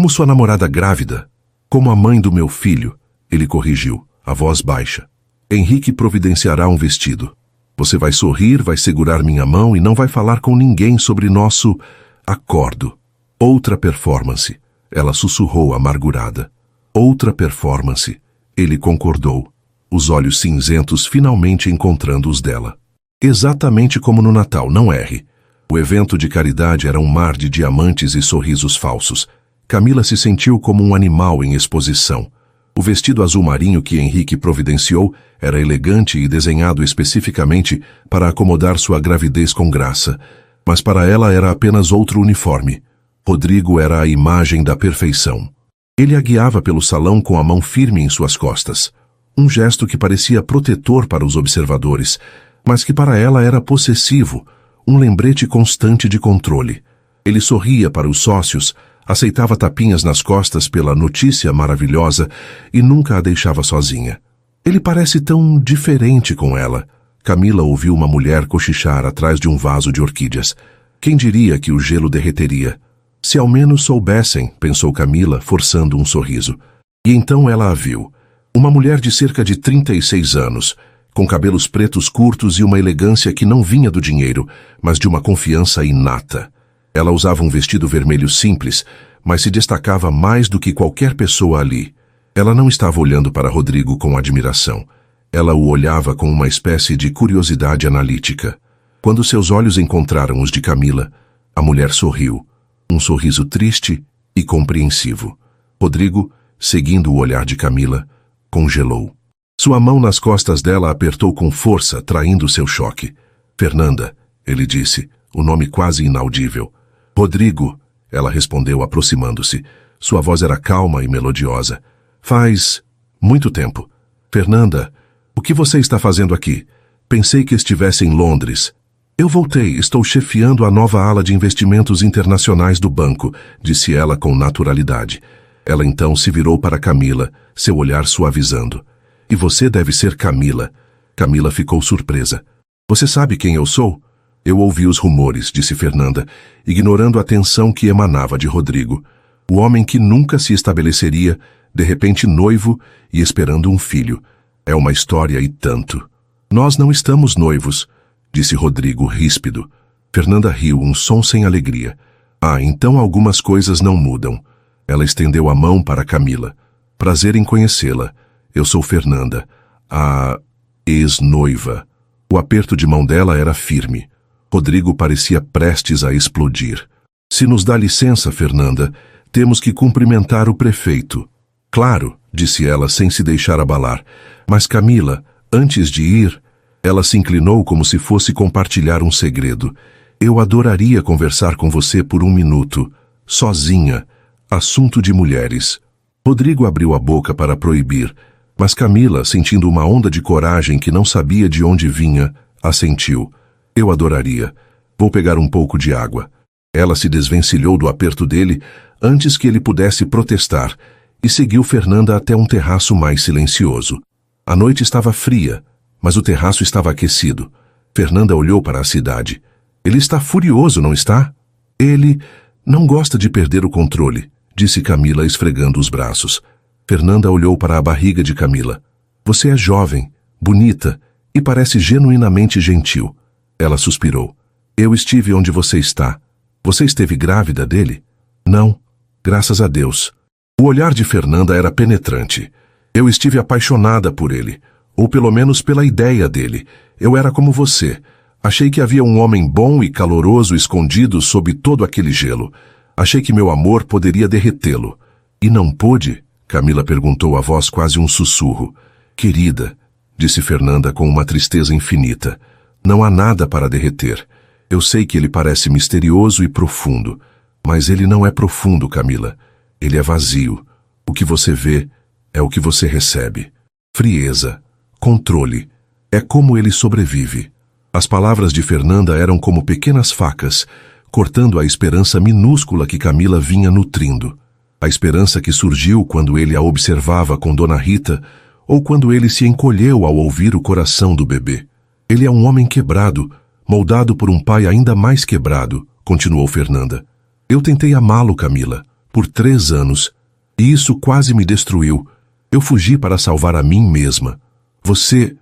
sua namorada grávida? Como a mãe do meu filho? Ele corrigiu, a voz baixa. Henrique providenciará um vestido. Você vai sorrir, vai segurar minha mão e não vai falar com ninguém sobre nosso acordo. Outra performance. Ela sussurrou amargurada. Outra performance. Ele concordou, os olhos cinzentos finalmente encontrando os dela. Exatamente como no Natal, não erre. O evento de caridade era um mar de diamantes e sorrisos falsos. Camila se sentiu como um animal em exposição. O vestido azul marinho que Henrique providenciou era elegante e desenhado especificamente para acomodar sua gravidez com graça, mas para ela era apenas outro uniforme. Rodrigo era a imagem da perfeição. Ele a guiava pelo salão com a mão firme em suas costas. Um gesto que parecia protetor para os observadores, mas que para ela era possessivo, um lembrete constante de controle. Ele sorria para os sócios, aceitava tapinhas nas costas pela notícia maravilhosa e nunca a deixava sozinha. Ele parece tão diferente com ela. Camila ouviu uma mulher cochichar atrás de um vaso de orquídeas. Quem diria que o gelo derreteria? Se ao menos soubessem, pensou Camila, forçando um sorriso. E então ela a viu. Uma mulher de cerca de 36 anos, com cabelos pretos curtos e uma elegância que não vinha do dinheiro, mas de uma confiança inata. Ela usava um vestido vermelho simples, mas se destacava mais do que qualquer pessoa ali. Ela não estava olhando para Rodrigo com admiração. Ela o olhava com uma espécie de curiosidade analítica. Quando seus olhos encontraram os de Camila, a mulher sorriu, um sorriso triste e compreensivo. Rodrigo, seguindo o olhar de Camila, congelou. Sua mão nas costas dela apertou com força, traindo seu choque. Fernanda, ele disse, o nome quase inaudível. Rodrigo, ela respondeu aproximando-se. Sua voz era calma e melodiosa. Faz muito tempo. Fernanda, o que você está fazendo aqui? Pensei que estivesse em Londres. Eu voltei, estou chefiando a nova ala de investimentos internacionais do banco, disse ela com naturalidade. Ela então se virou para Camila, seu olhar suavizando. E você deve ser Camila. Camila ficou surpresa. Você sabe quem eu sou? Eu ouvi os rumores, disse Fernanda, ignorando a tensão que emanava de Rodrigo. O homem que nunca se estabeleceria, de repente noivo e esperando um filho. É uma história e tanto. Nós não estamos noivos, disse Rodrigo ríspido. Fernanda riu, um som sem alegria. Ah, então algumas coisas não mudam. Ela estendeu a mão para Camila. Prazer em conhecê-la. Eu sou Fernanda, a ex-noiva. O aperto de mão dela era firme. Rodrigo parecia prestes a explodir. Se nos dá licença, Fernanda, temos que cumprimentar o prefeito. Claro, disse ela sem se deixar abalar. Mas Camila, antes de ir, ela se inclinou como se fosse compartilhar um segredo. Eu adoraria conversar com você por um minuto, sozinha. Assunto de mulheres. Rodrigo abriu a boca para proibir, mas Camila, sentindo uma onda de coragem que não sabia de onde vinha, assentiu. Eu adoraria. Vou pegar um pouco de água. Ela se desvencilhou do aperto dele antes que ele pudesse protestar e seguiu Fernanda até um terraço mais silencioso. A noite estava fria, mas o terraço estava aquecido. Fernanda olhou para a cidade. Ele está furioso, não está? Ele não gosta de perder o controle, disse Camila esfregando os braços. Fernanda olhou para a barriga de Camila. Você é jovem, bonita e parece genuinamente gentil. Ela suspirou. Eu estive onde você está. Você esteve grávida dele? Não, graças a Deus. O olhar de Fernanda era penetrante. Eu estive apaixonada por ele, ou pelo menos pela ideia dele. Eu era como você. Achei que havia um homem bom e caloroso escondido sob todo aquele gelo. Achei que meu amor poderia derretê-lo. E não pôde? Camila perguntou a voz quase um sussurro. Querida, disse Fernanda com uma tristeza infinita, não há nada para derreter. Eu sei que ele parece misterioso e profundo, mas ele não é profundo, Camila. Ele é vazio. O que você vê é o que você recebe. Frieza, controle. É como ele sobrevive. As palavras de Fernanda eram como pequenas facas, cortando a esperança minúscula que Camila vinha nutrindo. A esperança que surgiu quando ele a observava com Dona Rita, ou quando ele se encolheu ao ouvir o coração do bebê. Ele é um homem quebrado, moldado por um pai ainda mais quebrado, continuou Fernanda. Eu tentei amá-lo, Camila, por 3 anos, e isso quase me destruiu. Eu fugi para salvar a mim mesma. Você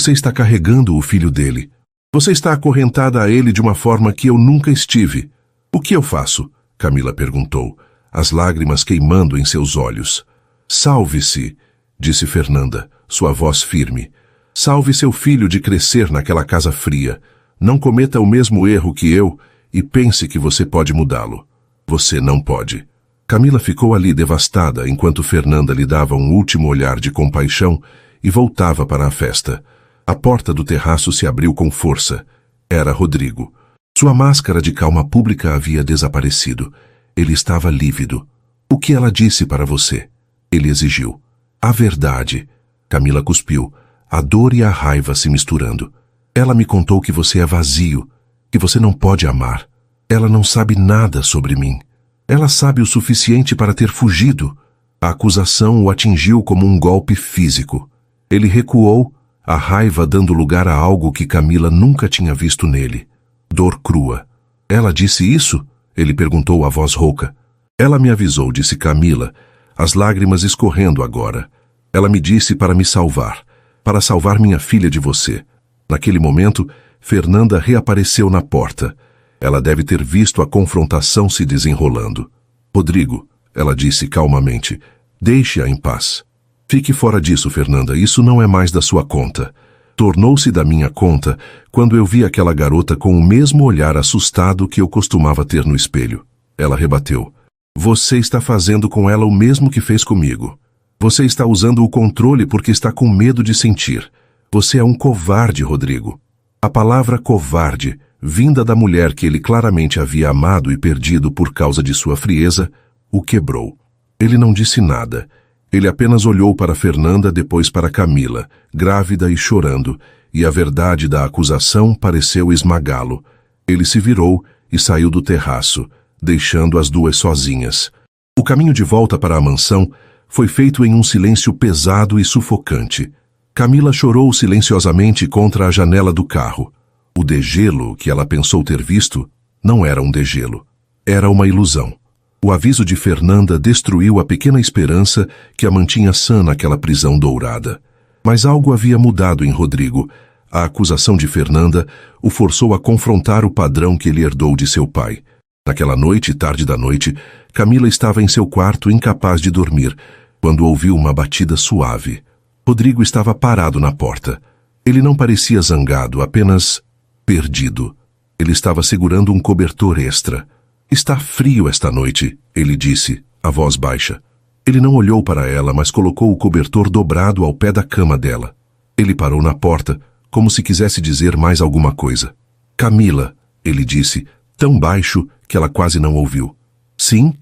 está carregando o filho dele. Você está acorrentada a ele de uma forma que eu nunca estive. O que eu faço? Camila perguntou, as lágrimas queimando em seus olhos. Salve-se, disse Fernanda, sua voz firme. Salve seu filho de crescer naquela casa fria. Não cometa o mesmo erro que eu e pense que você pode mudá-lo. Você não pode. Camila ficou ali devastada enquanto Fernanda lhe dava um último olhar de compaixão e voltava para a festa. A porta do terraço se abriu com força. Era Rodrigo. Sua máscara de calma pública havia desaparecido. Ele estava lívido. O que ela disse para você? Ele exigiu. A verdade. Camila cuspiu, a dor e a raiva se misturando. Ela me contou que você é vazio, que você não pode amar. Ela não sabe nada sobre mim. Ela sabe o suficiente para ter fugido. A acusação o atingiu como um golpe físico. Ele recuou, a raiva dando lugar a algo que Camila nunca tinha visto nele. Dor crua. Ela disse isso? Ele perguntou a voz rouca. Ela me avisou, disse Camila, as lágrimas escorrendo agora. Ela me disse para me salvar, para salvar minha filha de você. Naquele momento, Fernanda reapareceu na porta. Ela deve ter visto a confrontação se desenrolando. Rodrigo, ela disse calmamente, deixe-a em paz. Fique fora disso, Fernanda, isso não é mais da sua conta. Tornou-se da minha conta quando eu vi aquela garota com o mesmo olhar assustado que eu costumava ter no espelho. Ela rebateu. Você está fazendo com ela o mesmo que fez comigo. Você está usando o controle porque está com medo de sentir. Você é um covarde, Rodrigo. A palavra covarde, vinda da mulher que ele claramente havia amado e perdido por causa de sua frieza, o quebrou. Ele não disse nada. Ele apenas olhou para Fernanda, depois para Camila, grávida e chorando, e a verdade da acusação pareceu esmagá-lo. Ele se virou e saiu do terraço, deixando as duas sozinhas. O caminho de volta para a mansão foi feito em um silêncio pesado e sufocante. Camila chorou silenciosamente contra a janela do carro. O degelo que ela pensou ter visto não era um degelo. Era uma ilusão. O aviso de Fernanda destruiu a pequena esperança que a mantinha sã naquela prisão dourada. Mas algo havia mudado em Rodrigo. A acusação de Fernanda o forçou a confrontar o padrão que ele herdou de seu pai. Naquela noite, tarde da noite, Camila estava em seu quarto incapaz de dormir, quando ouviu uma batida suave. Rodrigo estava parado na porta. Ele não parecia zangado, apenas perdido. Ele estava segurando um cobertor extra. Está frio esta noite, ele disse, a voz baixa. Ele não olhou para ela, mas colocou o cobertor dobrado ao pé da cama dela. Ele parou na porta, como se quisesse dizer mais alguma coisa. Camila, ele disse, tão baixo que ela quase não ouviu. Sim?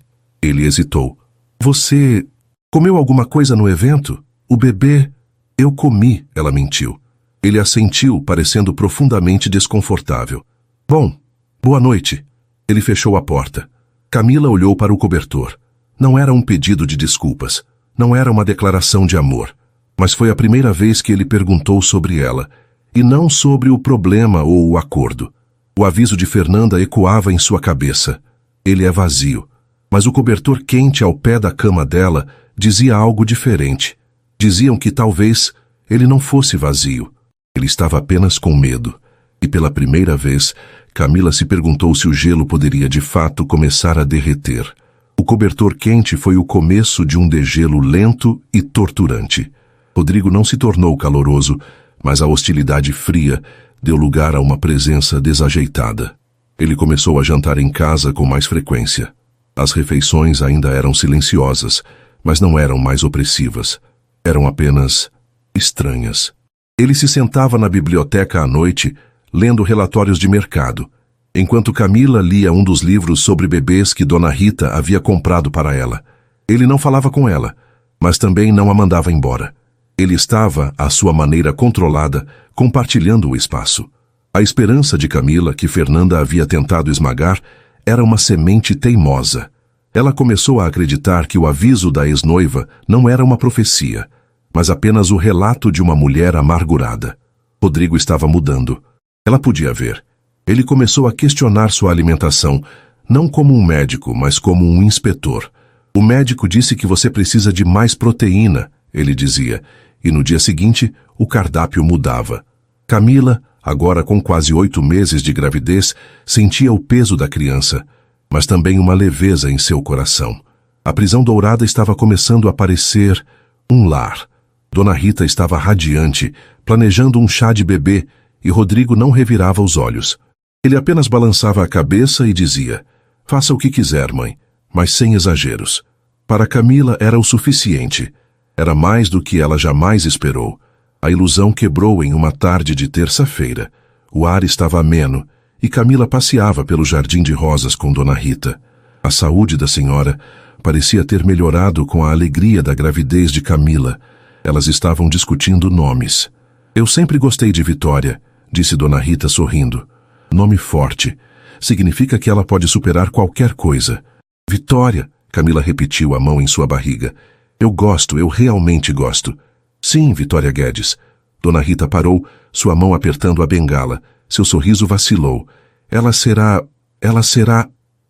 Ele hesitou. Você comeu alguma coisa no evento? O bebê... Eu comi, ela mentiu. Ele assentiu, parecendo profundamente desconfortável. Bom, boa noite. Ele fechou a porta. Camila olhou para o cobertor. Não era um pedido de desculpas. Não era uma declaração de amor. Mas foi a primeira vez que ele perguntou sobre ela, e não sobre o problema ou o acordo. O aviso de Fernanda ecoava em sua cabeça. Ele é vazio. Mas o cobertor quente ao pé da cama dela dizia algo diferente. Diziam que talvez ele não fosse vazio. Ele estava apenas com medo. E pela primeira vez, Camila se perguntou se o gelo poderia de fato começar a derreter. O cobertor quente foi o começo de um degelo lento e torturante. Rodrigo não se tornou caloroso, mas a hostilidade fria deu lugar a uma presença desajeitada. Ele começou a jantar em casa com mais frequência. As refeições ainda eram silenciosas, mas não eram mais opressivas. Eram apenas estranhas. Ele se sentava na biblioteca à noite, lendo relatórios de mercado, enquanto Camila lia um dos livros sobre bebês que Dona Rita havia comprado para ela. Ele não falava com ela, mas também não a mandava embora. Ele estava, à sua maneira controlada, compartilhando o espaço. A esperança de Camila, que Fernanda havia tentado esmagar, era uma semente teimosa. Ela começou a acreditar que o aviso da ex-noiva não era uma profecia, mas apenas o relato de uma mulher amargurada. Rodrigo estava mudando. Ela podia ver. Ele começou a questionar sua alimentação, não como um médico, mas como um inspetor. O médico disse que você precisa de mais proteína, ele dizia, e no dia seguinte o cardápio mudava. Camila, agora com quase 8 meses de gravidez, sentia o peso da criança, mas também uma leveza em seu coração. A prisão dourada estava começando a parecer um lar. Dona Rita estava radiante, planejando um chá de bebê, e Rodrigo não revirava os olhos. Ele apenas balançava a cabeça e dizia, faça o que quiser, mãe, mas sem exageros. Para Camila era o suficiente. Era mais do que ela jamais esperou. A ilusão quebrou em uma tarde de terça-feira. O ar estava ameno, e Camila passeava pelo jardim de rosas com Dona Rita. A saúde da senhora parecia ter melhorado com a alegria da gravidez de Camila. Elas estavam discutindo nomes. Eu sempre gostei de Vitória, disse Dona Rita sorrindo. Nome forte. Significa que ela pode superar qualquer coisa. Vitória, Camila repetiu, a mão em sua barriga. Eu realmente gosto. Sim, Vitória Guedes. Dona Rita parou, sua mão apertando a bengala. Seu sorriso vacilou. Ela será...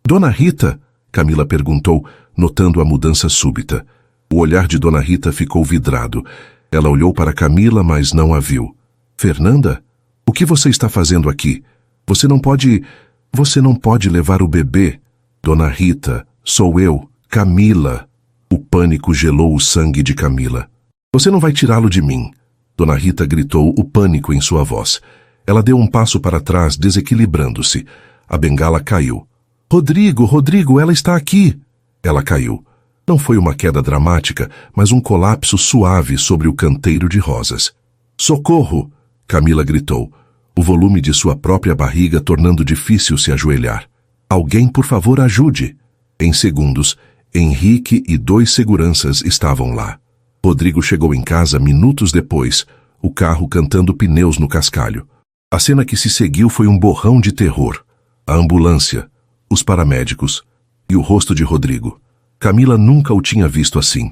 Dona Rita? Camila perguntou, notando a mudança súbita. O olhar de Dona Rita ficou vidrado. Ela olhou para Camila, mas não a viu. Fernanda? O que você está fazendo aqui? Você não pode levar o bebê. Dona Rita, sou eu, Camila. O pânico gelou o sangue de Camila. Você não vai tirá-lo de mim. Dona Rita gritou, o pânico em sua voz. Ela deu um passo para trás, desequilibrando-se. A bengala caiu. Rodrigo, ela está aqui. Ela caiu. Não foi uma queda dramática, mas um colapso suave sobre o canteiro de rosas. Socorro! Camila gritou, o volume de sua própria barriga tornando difícil se ajoelhar. Alguém, por favor, ajude. Em segundos, Henrique e 2 seguranças estavam lá. Rodrigo chegou em casa minutos depois, o carro cantando pneus no cascalho. A cena que se seguiu foi um borrão de terror. A ambulância, os paramédicos e o rosto de Rodrigo. Camila nunca o tinha visto assim.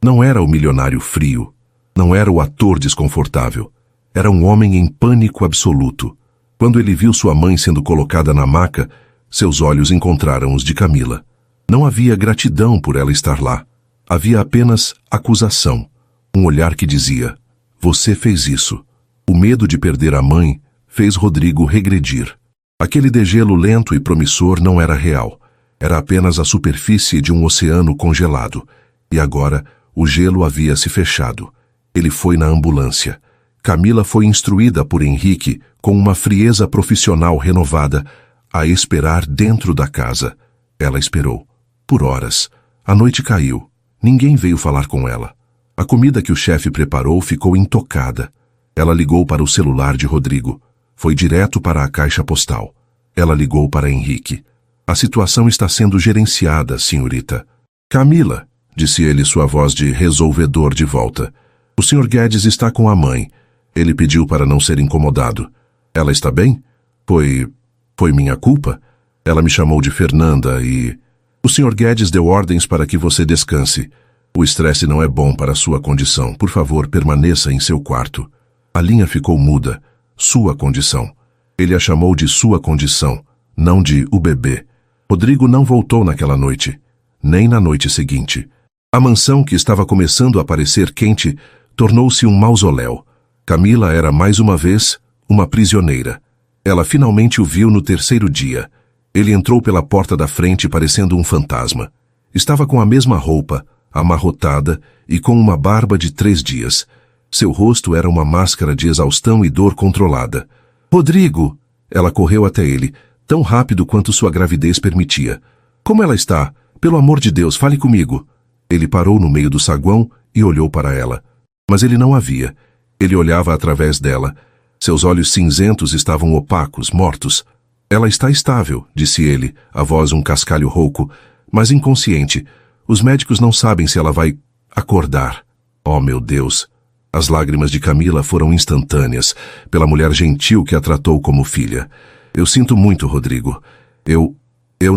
Não era o milionário frio. Não era o ator desconfortável. Era um homem em pânico absoluto. Quando ele viu sua mãe sendo colocada na maca, seus olhos encontraram os de Camila. Não havia gratidão por ela estar lá. Havia apenas acusação. Um olhar que dizia, você fez isso. O medo de perder a mãe fez Rodrigo regredir. Aquele degelo lento e promissor não era real. Era apenas a superfície de um oceano congelado. E agora, o gelo havia se fechado. Ele foi na ambulância. Camila foi instruída por Henrique, com uma frieza profissional renovada, a esperar dentro da casa. Ela esperou. Por horas. A noite caiu. Ninguém veio falar com ela. A comida que o chefe preparou ficou intocada. Ela ligou para o celular de Rodrigo. Foi direto para a caixa postal. Ela ligou para Henrique. A situação está sendo gerenciada, senhorita. Camila, disse ele, sua voz de resolvedor de volta. O Sr. Guedes está com a mãe. Ele pediu para não ser incomodado. Ela está bem? Foi minha culpa? Ela me chamou de Fernanda e... O Sr. Guedes deu ordens para que você descanse. O estresse não é bom para a sua condição. Por favor, permaneça em seu quarto. A linha ficou muda. Sua condição. Ele a chamou de sua condição, não de o bebê. Rodrigo não voltou naquela noite, nem na noite seguinte. A mansão, que estava começando a parecer quente, tornou-se um mausoléu. Camila era mais uma vez uma prisioneira. Ela finalmente o viu no 3º dia. Ele entrou pela porta da frente parecendo um fantasma. Estava com a mesma roupa, amarrotada e com uma barba de 3 dias. Seu rosto era uma máscara de exaustão e dor controlada. Rodrigo! Ela correu até ele, tão rápido quanto sua gravidez permitia. Como ela está? Pelo amor de Deus, fale comigo. Ele parou no meio do saguão e olhou para ela. Mas ele não a via. Ele olhava através dela. Seus olhos cinzentos estavam opacos, mortos. Ela está estável, disse ele, a voz um cascalho rouco, mas inconsciente. Os médicos não sabem se ela vai acordar. Oh, meu Deus! As lágrimas de Camila foram instantâneas, pela mulher gentil que a tratou como filha. Eu sinto muito, Rodrigo. Eu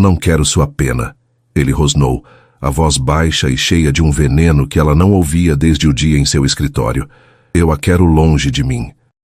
não quero sua pena. Ele rosnou, a voz baixa e cheia de um veneno que ela não ouvia desde o dia em seu escritório. Eu a quero longe de mim.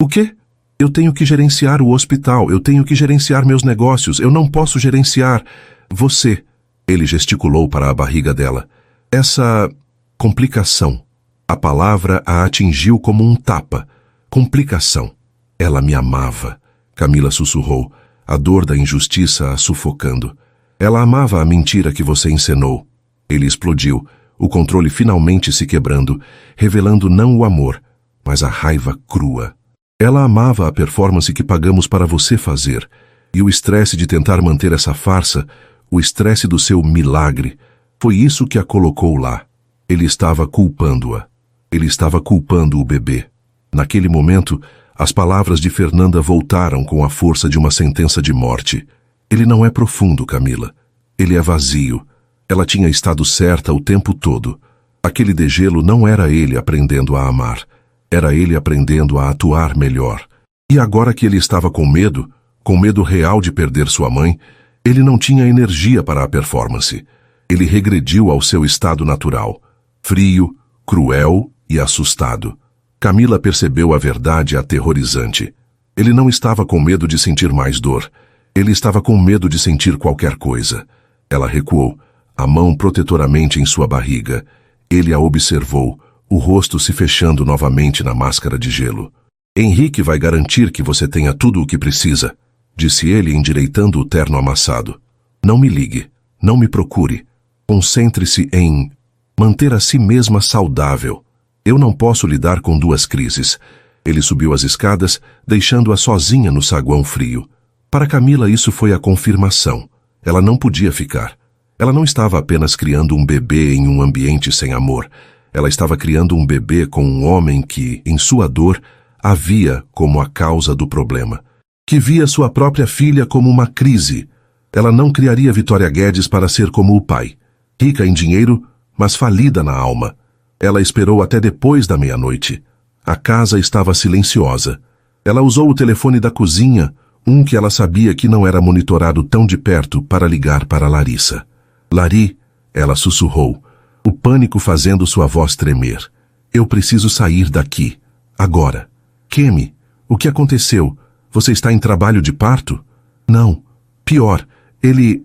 O quê? Eu tenho que gerenciar o hospital, eu tenho que gerenciar meus negócios, eu não posso gerenciar você. Ele gesticulou para a barriga dela. Essa complicação. A palavra a atingiu como um tapa. Complicação. Ela me amava. Camila sussurrou, a dor da injustiça a sufocando. Ela amava a mentira que você encenou. Ele explodiu, o controle finalmente se quebrando, revelando não o amor, mas a raiva crua. Ela amava a performance que pagamos para você fazer, e o estresse de tentar manter essa farsa, o estresse do seu milagre, foi isso que a colocou lá. Ele estava culpando-a. Ele estava culpando o bebê. Naquele momento, as palavras de Fernanda voltaram com a força de uma sentença de morte. Ele não é profundo, Camila. Ele é vazio. Ela tinha estado certa o tempo todo. Aquele degelo não era ele aprendendo a amar. Era ele aprendendo a atuar melhor. E agora que ele estava com medo real de perder sua mãe, ele não tinha energia para a performance. Ele regrediu ao seu estado natural, frio, cruel e assustado. Camila percebeu a verdade aterrorizante. Ele não estava com medo de sentir mais dor. Ele estava com medo de sentir qualquer coisa. Ela recuou, a mão protetoramente em sua barriga. Ele a observou, o rosto se fechando novamente na máscara de gelo. Henrique vai garantir que você tenha tudo o que precisa, disse ele endireitando o terno amassado. Não me ligue, não me procure. Concentre-se em manter a si mesma saudável. Eu não posso lidar com duas crises. Ele subiu as escadas, deixando-a sozinha no saguão frio. Para Camila isso foi a confirmação. Ela não podia ficar. Ela não estava apenas criando um bebê em um ambiente sem amor. Ela estava criando um bebê com um homem que, em sua dor, a via como a causa do problema. Que via sua própria filha como uma crise. Ela não criaria Vitória Guedes para ser como o pai. Rica em dinheiro, mas falida na alma. Ela esperou até depois da meia-noite. A casa estava silenciosa. Ela usou o telefone da cozinha, um que ela sabia que não era monitorado tão de perto, para ligar para Larissa. Lari, ela sussurrou, o pânico fazendo sua voz tremer. Eu preciso sair daqui. Agora. Kemi, o que aconteceu? Você está em trabalho de parto? Não. Pior, ele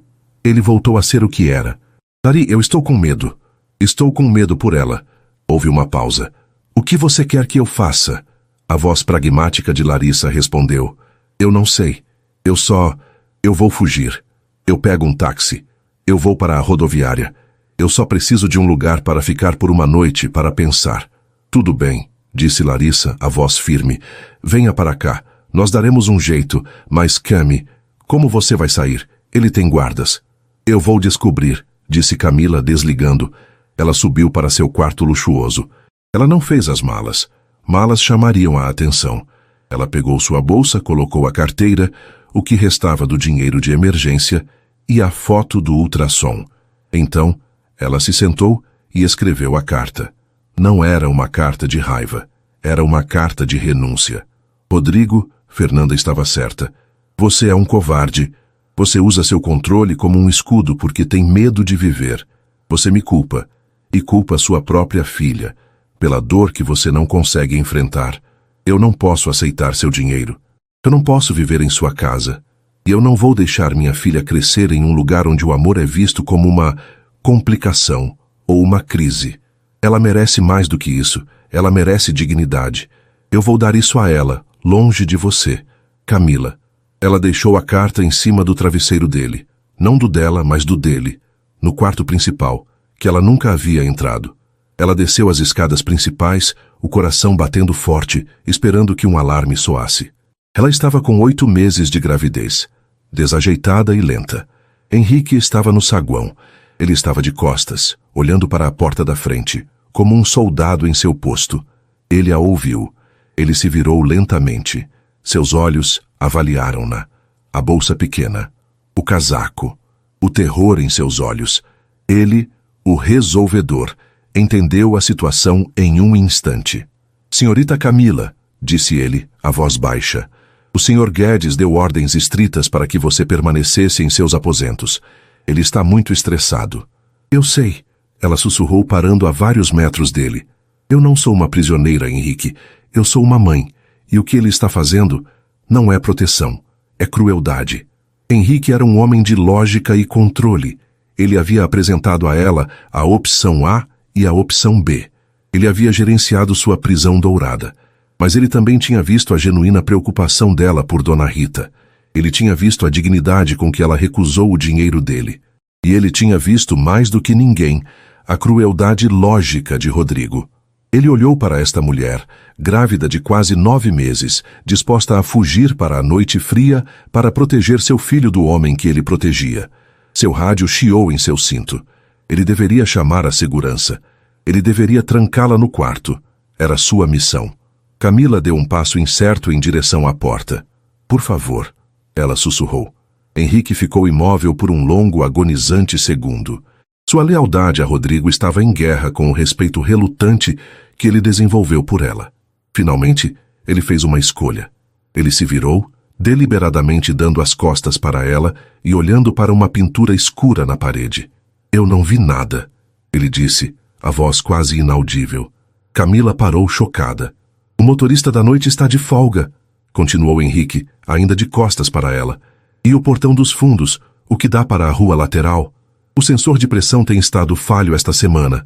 voltou a ser o que era. Lari, eu estou com medo. Estou com medo por ela. Houve uma pausa. O que você quer que eu faça? A voz pragmática de Larissa respondeu. Eu não sei. Eu vou fugir. Eu pego um táxi. Eu vou para a rodoviária. Eu só preciso de um lugar para ficar por uma noite para pensar. Tudo bem, disse Larissa, a voz firme. Venha para cá. Nós daremos um jeito, mas Cami, como você vai sair? Ele tem guardas. Eu vou descobrir, disse Camila, desligando. Ela subiu para seu quarto luxuoso. Ela não fez as malas. Malas chamariam a atenção. Ela pegou sua bolsa, colocou a carteira, o que restava do dinheiro de emergência e a foto do ultrassom. Então, ela se sentou e escreveu a carta. Não era uma carta de raiva. Era uma carta de renúncia. Rodrigo, Fernanda estava certa. Você é um covarde. Você usa seu controle como um escudo porque tem medo de viver. Você me culpa. E culpa sua própria filha, pela dor que você não consegue enfrentar. Eu não posso aceitar seu dinheiro. Eu não posso viver em sua casa. E eu não vou deixar minha filha crescer em um lugar onde o amor é visto como uma complicação ou uma crise. Ela merece mais do que isso. Ela merece dignidade. Eu vou dar isso a ela, longe de você. Camila. Ela deixou a carta em cima do travesseiro dele. Não do dela, mas do dele. No quarto principal, que ela nunca havia entrado. Ela desceu as escadas principais, o coração batendo forte, esperando que um alarme soasse. Ela estava com 8 meses de gravidez, desajeitada e lenta. Henrique estava no saguão. Ele estava de costas, olhando para a porta da frente, como um soldado em seu posto. Ele a ouviu. Ele se virou lentamente. Seus olhos avaliaram-na. A bolsa pequena, o casaco, o terror em seus olhos. Ele, o resolvedor, entendeu a situação em um instante. Senhorita Camila, disse ele, a voz baixa, o Sr. Guedes deu ordens estritas para que você permanecesse em seus aposentos. Ele está muito estressado. Eu sei, ela sussurrou parando a vários metros dele. Eu não sou uma prisioneira, Henrique. Eu sou uma mãe. E o que ele está fazendo não é proteção, é crueldade. Henrique era um homem de lógica e controle. Ele havia apresentado a ela a opção A e a opção B. Ele havia gerenciado sua prisão dourada. Mas ele também tinha visto a genuína preocupação dela por Dona Rita. Ele tinha visto a dignidade com que ela recusou o dinheiro dele. E ele tinha visto, mais do que ninguém, a crueldade lógica de Rodrigo. Ele olhou para esta mulher, grávida de quase 9 meses, disposta a fugir para a noite fria para proteger seu filho do homem que ele protegia. Seu rádio chiou em seu cinto. Ele deveria chamar a segurança. Ele deveria trancá-la no quarto. Era sua missão. Camila deu um passo incerto em direção à porta. Por favor, ela sussurrou. Henrique ficou imóvel por um longo, agonizante segundo. Sua lealdade a Rodrigo estava em guerra com o respeito relutante que ele desenvolveu por ela. Finalmente, ele fez uma escolha. Ele se virou, deliberadamente dando as costas para ela e olhando para uma pintura escura na parede. Eu não vi nada, ele disse, a voz quase inaudível. Camila parou chocada. O motorista da noite está de folga, continuou Henrique, ainda de costas para ela. E o portão dos fundos, o que dá para a rua lateral. O sensor de pressão tem estado falho esta semana.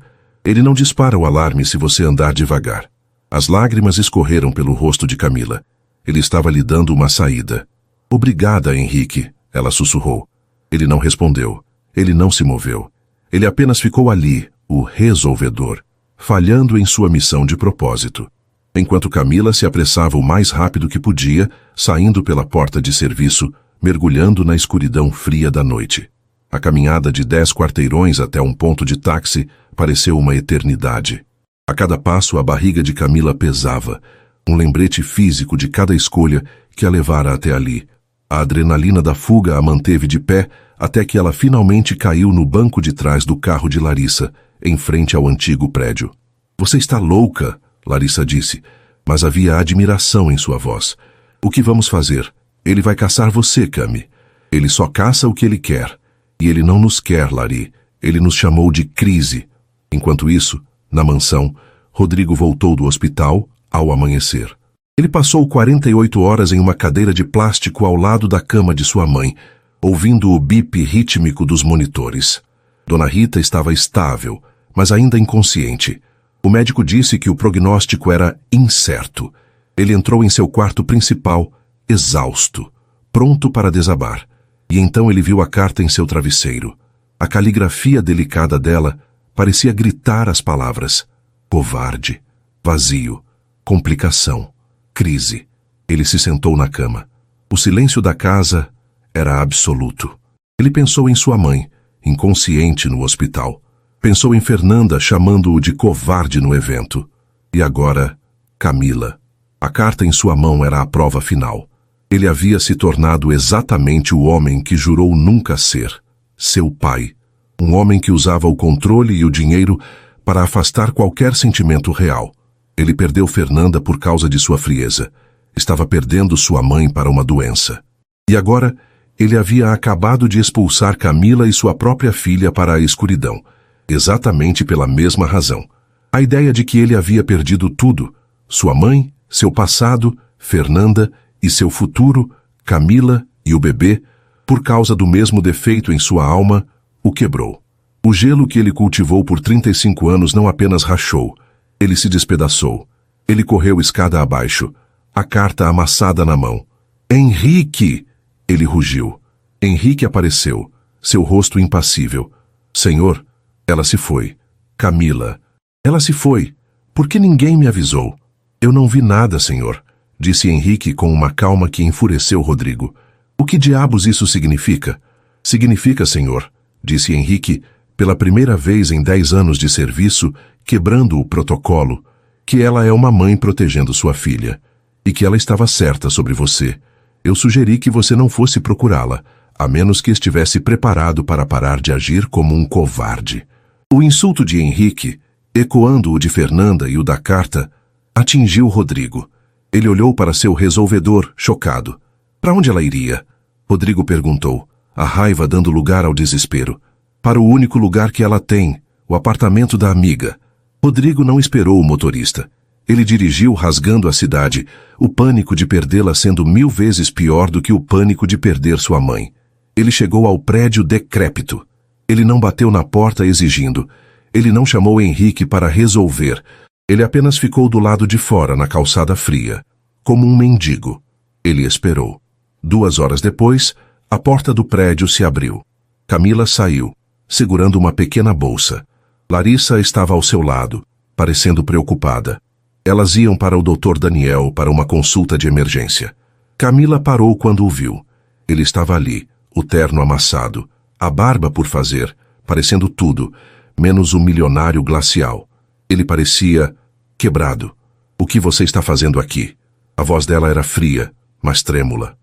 Ele não dispara o alarme se você andar devagar. As lágrimas escorreram pelo rosto de Camila. Ele estava lhe dando uma saída. Obrigada, Henrique, ela sussurrou. Ele não respondeu. Ele não se moveu. Ele apenas ficou ali, o resolvedor, falhando em sua missão de propósito. Enquanto Camila se apressava o mais rápido que podia, saindo pela porta de serviço, mergulhando na escuridão fria da noite. A caminhada de 10 quarteirões até um ponto de táxi pareceu uma eternidade. A cada passo a barriga de Camila pesava, um lembrete físico de cada escolha que a levara até ali. A adrenalina da fuga a manteve de pé até que ela finalmente caiu no banco de trás do carro de Larissa, em frente ao antigo prédio. Você está louca, Larissa disse, mas havia admiração em sua voz. O que vamos fazer? Ele vai caçar você, Cami. Ele só caça o que ele quer. E ele não nos quer, Lari. Ele nos chamou de crise. Enquanto isso, na mansão, Rodrigo voltou do hospital ao amanhecer. Ele passou 48 horas em uma cadeira de plástico ao lado da cama de sua mãe, ouvindo o bip rítmico dos monitores. Dona Rita estava estável, mas ainda inconsciente. O médico disse que o prognóstico era incerto. Ele entrou em seu quarto principal, exausto, pronto para desabar. E então ele viu a carta em seu travesseiro. A caligrafia delicada dela parecia gritar as palavras: covarde, vazio, complicação, crise. Ele se sentou na cama. O silêncio da casa era absoluto. Ele pensou em sua mãe, inconsciente no hospital. Pensou em Fernanda chamando-o de covarde no evento. E agora, Camila. A carta em sua mão era a prova final. Ele havia se tornado exatamente o homem que jurou nunca ser, seu pai. Um homem que usava o controle e o dinheiro para afastar qualquer sentimento real. Ele perdeu Fernanda por causa de sua frieza. Estava perdendo sua mãe para uma doença. E agora, ele havia acabado de expulsar Camila e sua própria filha para a escuridão, exatamente pela mesma razão. A ideia de que ele havia perdido tudo, sua mãe, seu passado, Fernanda e seu futuro, Camila e o bebê, por causa do mesmo defeito em sua alma, o quebrou. O gelo que ele cultivou por 35 anos não apenas rachou, ele se despedaçou. Ele correu escada abaixo, a carta amassada na mão. Henrique! Ele rugiu. Henrique apareceu, seu rosto impassível. Senhor, ela se foi. Camila. Ela se foi. Por que ninguém me avisou? Eu não vi nada, senhor, disse Henrique com uma calma que enfureceu Rodrigo. O que diabos isso significa? Significa, senhor, disse Henrique, pela primeira vez em 10 anos de serviço, quebrando o protocolo, que ela é uma mãe protegendo sua filha, e que ela estava certa sobre você. Eu sugeri que você não fosse procurá-la, a menos que estivesse preparado para parar de agir como um covarde. O insulto de Henrique, ecoando o de Fernanda e o da carta, atingiu Rodrigo. Ele olhou para seu resolvedor, chocado. Para onde ela iria? Rodrigo perguntou, a raiva dando lugar ao desespero. Para o único lugar que ela tem, o apartamento da amiga. Rodrigo não esperou o motorista. Ele dirigiu rasgando a cidade, o pânico de perdê-la sendo 1000 vezes pior do que o pânico de perder sua mãe. Ele chegou ao prédio decrépito. Ele não bateu na porta exigindo. Ele não chamou Henrique para resolver. Ele apenas ficou do lado de fora, na calçada fria, como um mendigo. Ele esperou. 2 horas depois, a porta do prédio se abriu. Camila saiu, segurando uma pequena bolsa. Larissa estava ao seu lado, parecendo preocupada. Elas iam para o Dr. Daniel para uma consulta de emergência. Camila parou quando o viu. Ele estava ali, o terno amassado, a barba por fazer, parecendo tudo, menos o milionário glacial. Ele parecia quebrado. O que você está fazendo aqui? A voz dela era fria, mas trêmula.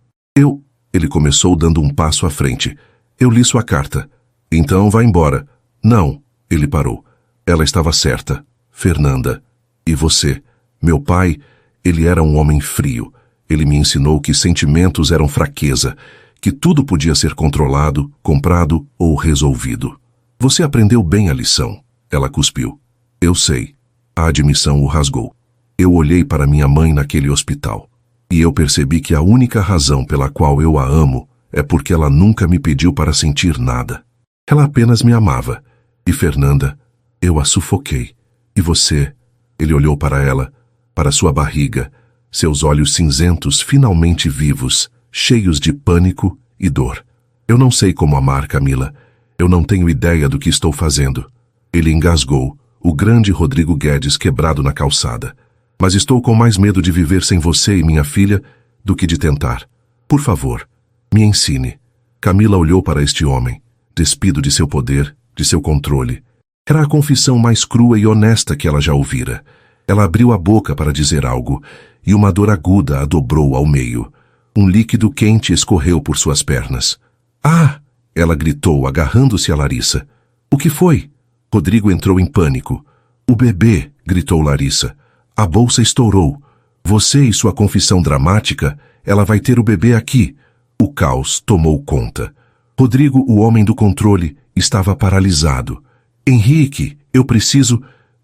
Ele começou dando um passo à frente. Eu li sua carta. Então vá embora. Não, ele parou. Ela estava certa. Fernanda. E você? Meu pai, ele era um homem frio. Ele me ensinou que sentimentos eram fraqueza, que tudo podia ser controlado, comprado ou resolvido. Você aprendeu bem a lição. Ela cuspiu. Eu sei. A admissão o rasgou. Eu olhei para minha mãe naquele hospital. E eu percebi que a única razão pela qual eu a amo é porque ela nunca me pediu para sentir nada. Ela apenas me amava. E Fernanda, Eu a sufoquei. E você? Ele olhou para ela, para sua barriga, seus olhos cinzentos finalmente vivos, cheios de pânico e dor. Eu não sei como amar, Camila. Eu não tenho ideia do que estou fazendo. Ele engasgou, o grande Rodrigo Guedes quebrado na calçada. Mas estou com mais medo de viver sem você e minha filha do que de tentar. Por favor, me ensine. Camila olhou para este homem, despido de seu poder, de seu controle. Era a confissão mais crua e honesta que ela já ouvira. Ela abriu a boca para dizer algo, e uma dor aguda a dobrou ao meio. Um líquido quente escorreu por suas pernas. Ah! Ela gritou, agarrando-se a Larissa. O que foi? Rodrigo entrou em pânico. O bebê! Gritou Larissa. A bolsa estourou. Você e sua confissão dramática, ela vai ter o bebê aqui. O caos tomou conta. Rodrigo, o homem do controle, estava paralisado. Henrique, eu preciso...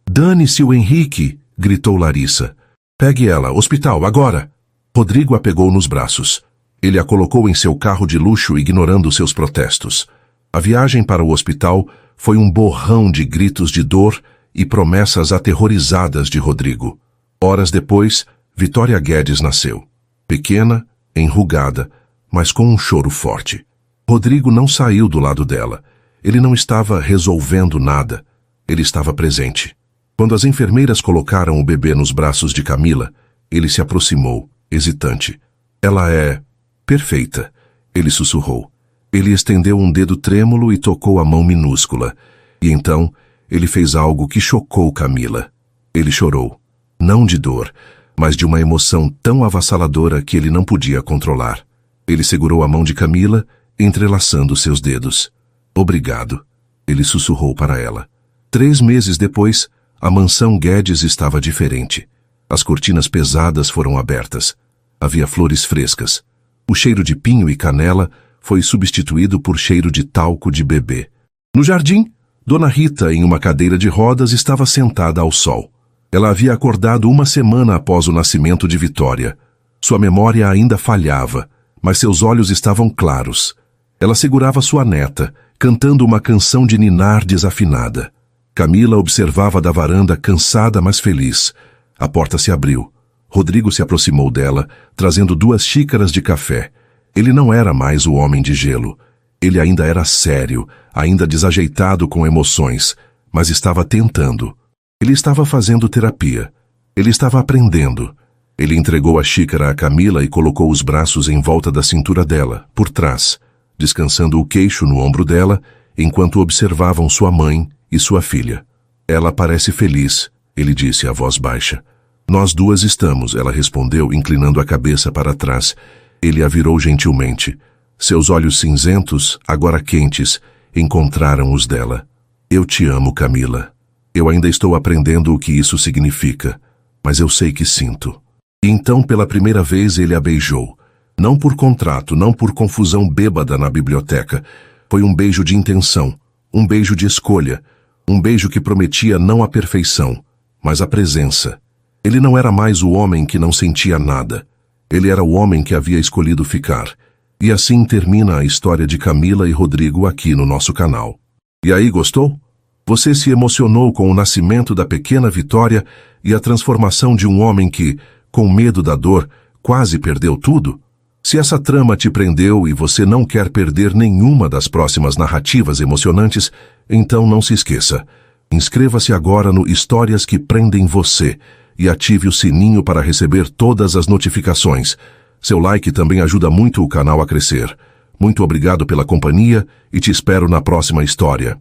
Dane-se o Henrique! Gritou Larissa. Pegue ela, hospital, agora! Rodrigo a pegou nos braços. Ele a colocou em seu carro de luxo, ignorando seus protestos. A viagem para o hospital foi um borrão de gritos de dor e promessas aterrorizadas de Rodrigo. Horas depois, Vitória Guedes nasceu. Pequena, enrugada, mas com um choro forte. Rodrigo não saiu do lado dela. Ele não estava resolvendo nada. Ele estava presente. Quando as enfermeiras colocaram o bebê nos braços de Camila, ele se aproximou, hesitante. Ela é... perfeita, ele sussurrou. Ele estendeu um dedo trêmulo e tocou a mão minúscula. E então, ele fez algo que chocou Camila. Ele chorou. Não de dor, mas de uma emoção tão avassaladora que ele não podia controlar. Ele segurou a mão de Camila, entrelaçando seus dedos. Obrigado, ele sussurrou para ela. 3 meses depois, a mansão Guedes estava diferente. As cortinas pesadas foram abertas. Havia flores frescas. O cheiro de pinho e canela foi substituído por cheiro de talco de bebê. No jardim, Dona Rita, em uma cadeira de rodas, estava sentada ao sol. Ela havia acordado 1 semana após o nascimento de Vitória. Sua memória ainda falhava, mas seus olhos estavam claros. Ela segurava sua neta, cantando uma canção de ninar desafinada. Camila observava da varanda cansada, mas feliz. A porta se abriu. Rodrigo se aproximou dela, trazendo 2 xícaras de café. Ele não era mais o homem de gelo. Ele ainda era sério, ainda desajeitado com emoções, mas estava tentando. Ele estava fazendo terapia. Ele estava aprendendo. Ele entregou a xícara a Camila e colocou os braços em volta da cintura dela, por trás, descansando o queixo no ombro dela, enquanto observavam sua mãe e sua filha. Ela parece feliz, ele disse a voz baixa. Nós 2 estamos, ela respondeu, inclinando a cabeça para trás. Ele a virou gentilmente. Seus olhos cinzentos, agora quentes, encontraram os dela. Eu te amo, Camila. Eu ainda estou aprendendo o que isso significa, mas eu sei que sinto. E então, pela primeira vez, ele a beijou. Não por contrato, não por confusão bêbada na biblioteca. Foi um beijo de intenção, um beijo de escolha, um beijo que prometia não a perfeição, mas a presença. Ele não era mais o homem que não sentia nada. Ele era o homem que havia escolhido ficar. E assim termina a história de Camila e Rodrigo aqui no nosso canal. E aí, gostou? Você se emocionou com o nascimento da pequena Vitória e a transformação de um homem que, com medo da dor, quase perdeu tudo? Se essa trama te prendeu e você não quer perder nenhuma das próximas narrativas emocionantes, então não se esqueça. Inscreva-se agora no Histórias que Prendem Você e ative o sininho para receber todas as notificações. Seu like também ajuda muito o canal a crescer. Muito obrigado pela companhia e te espero na próxima história.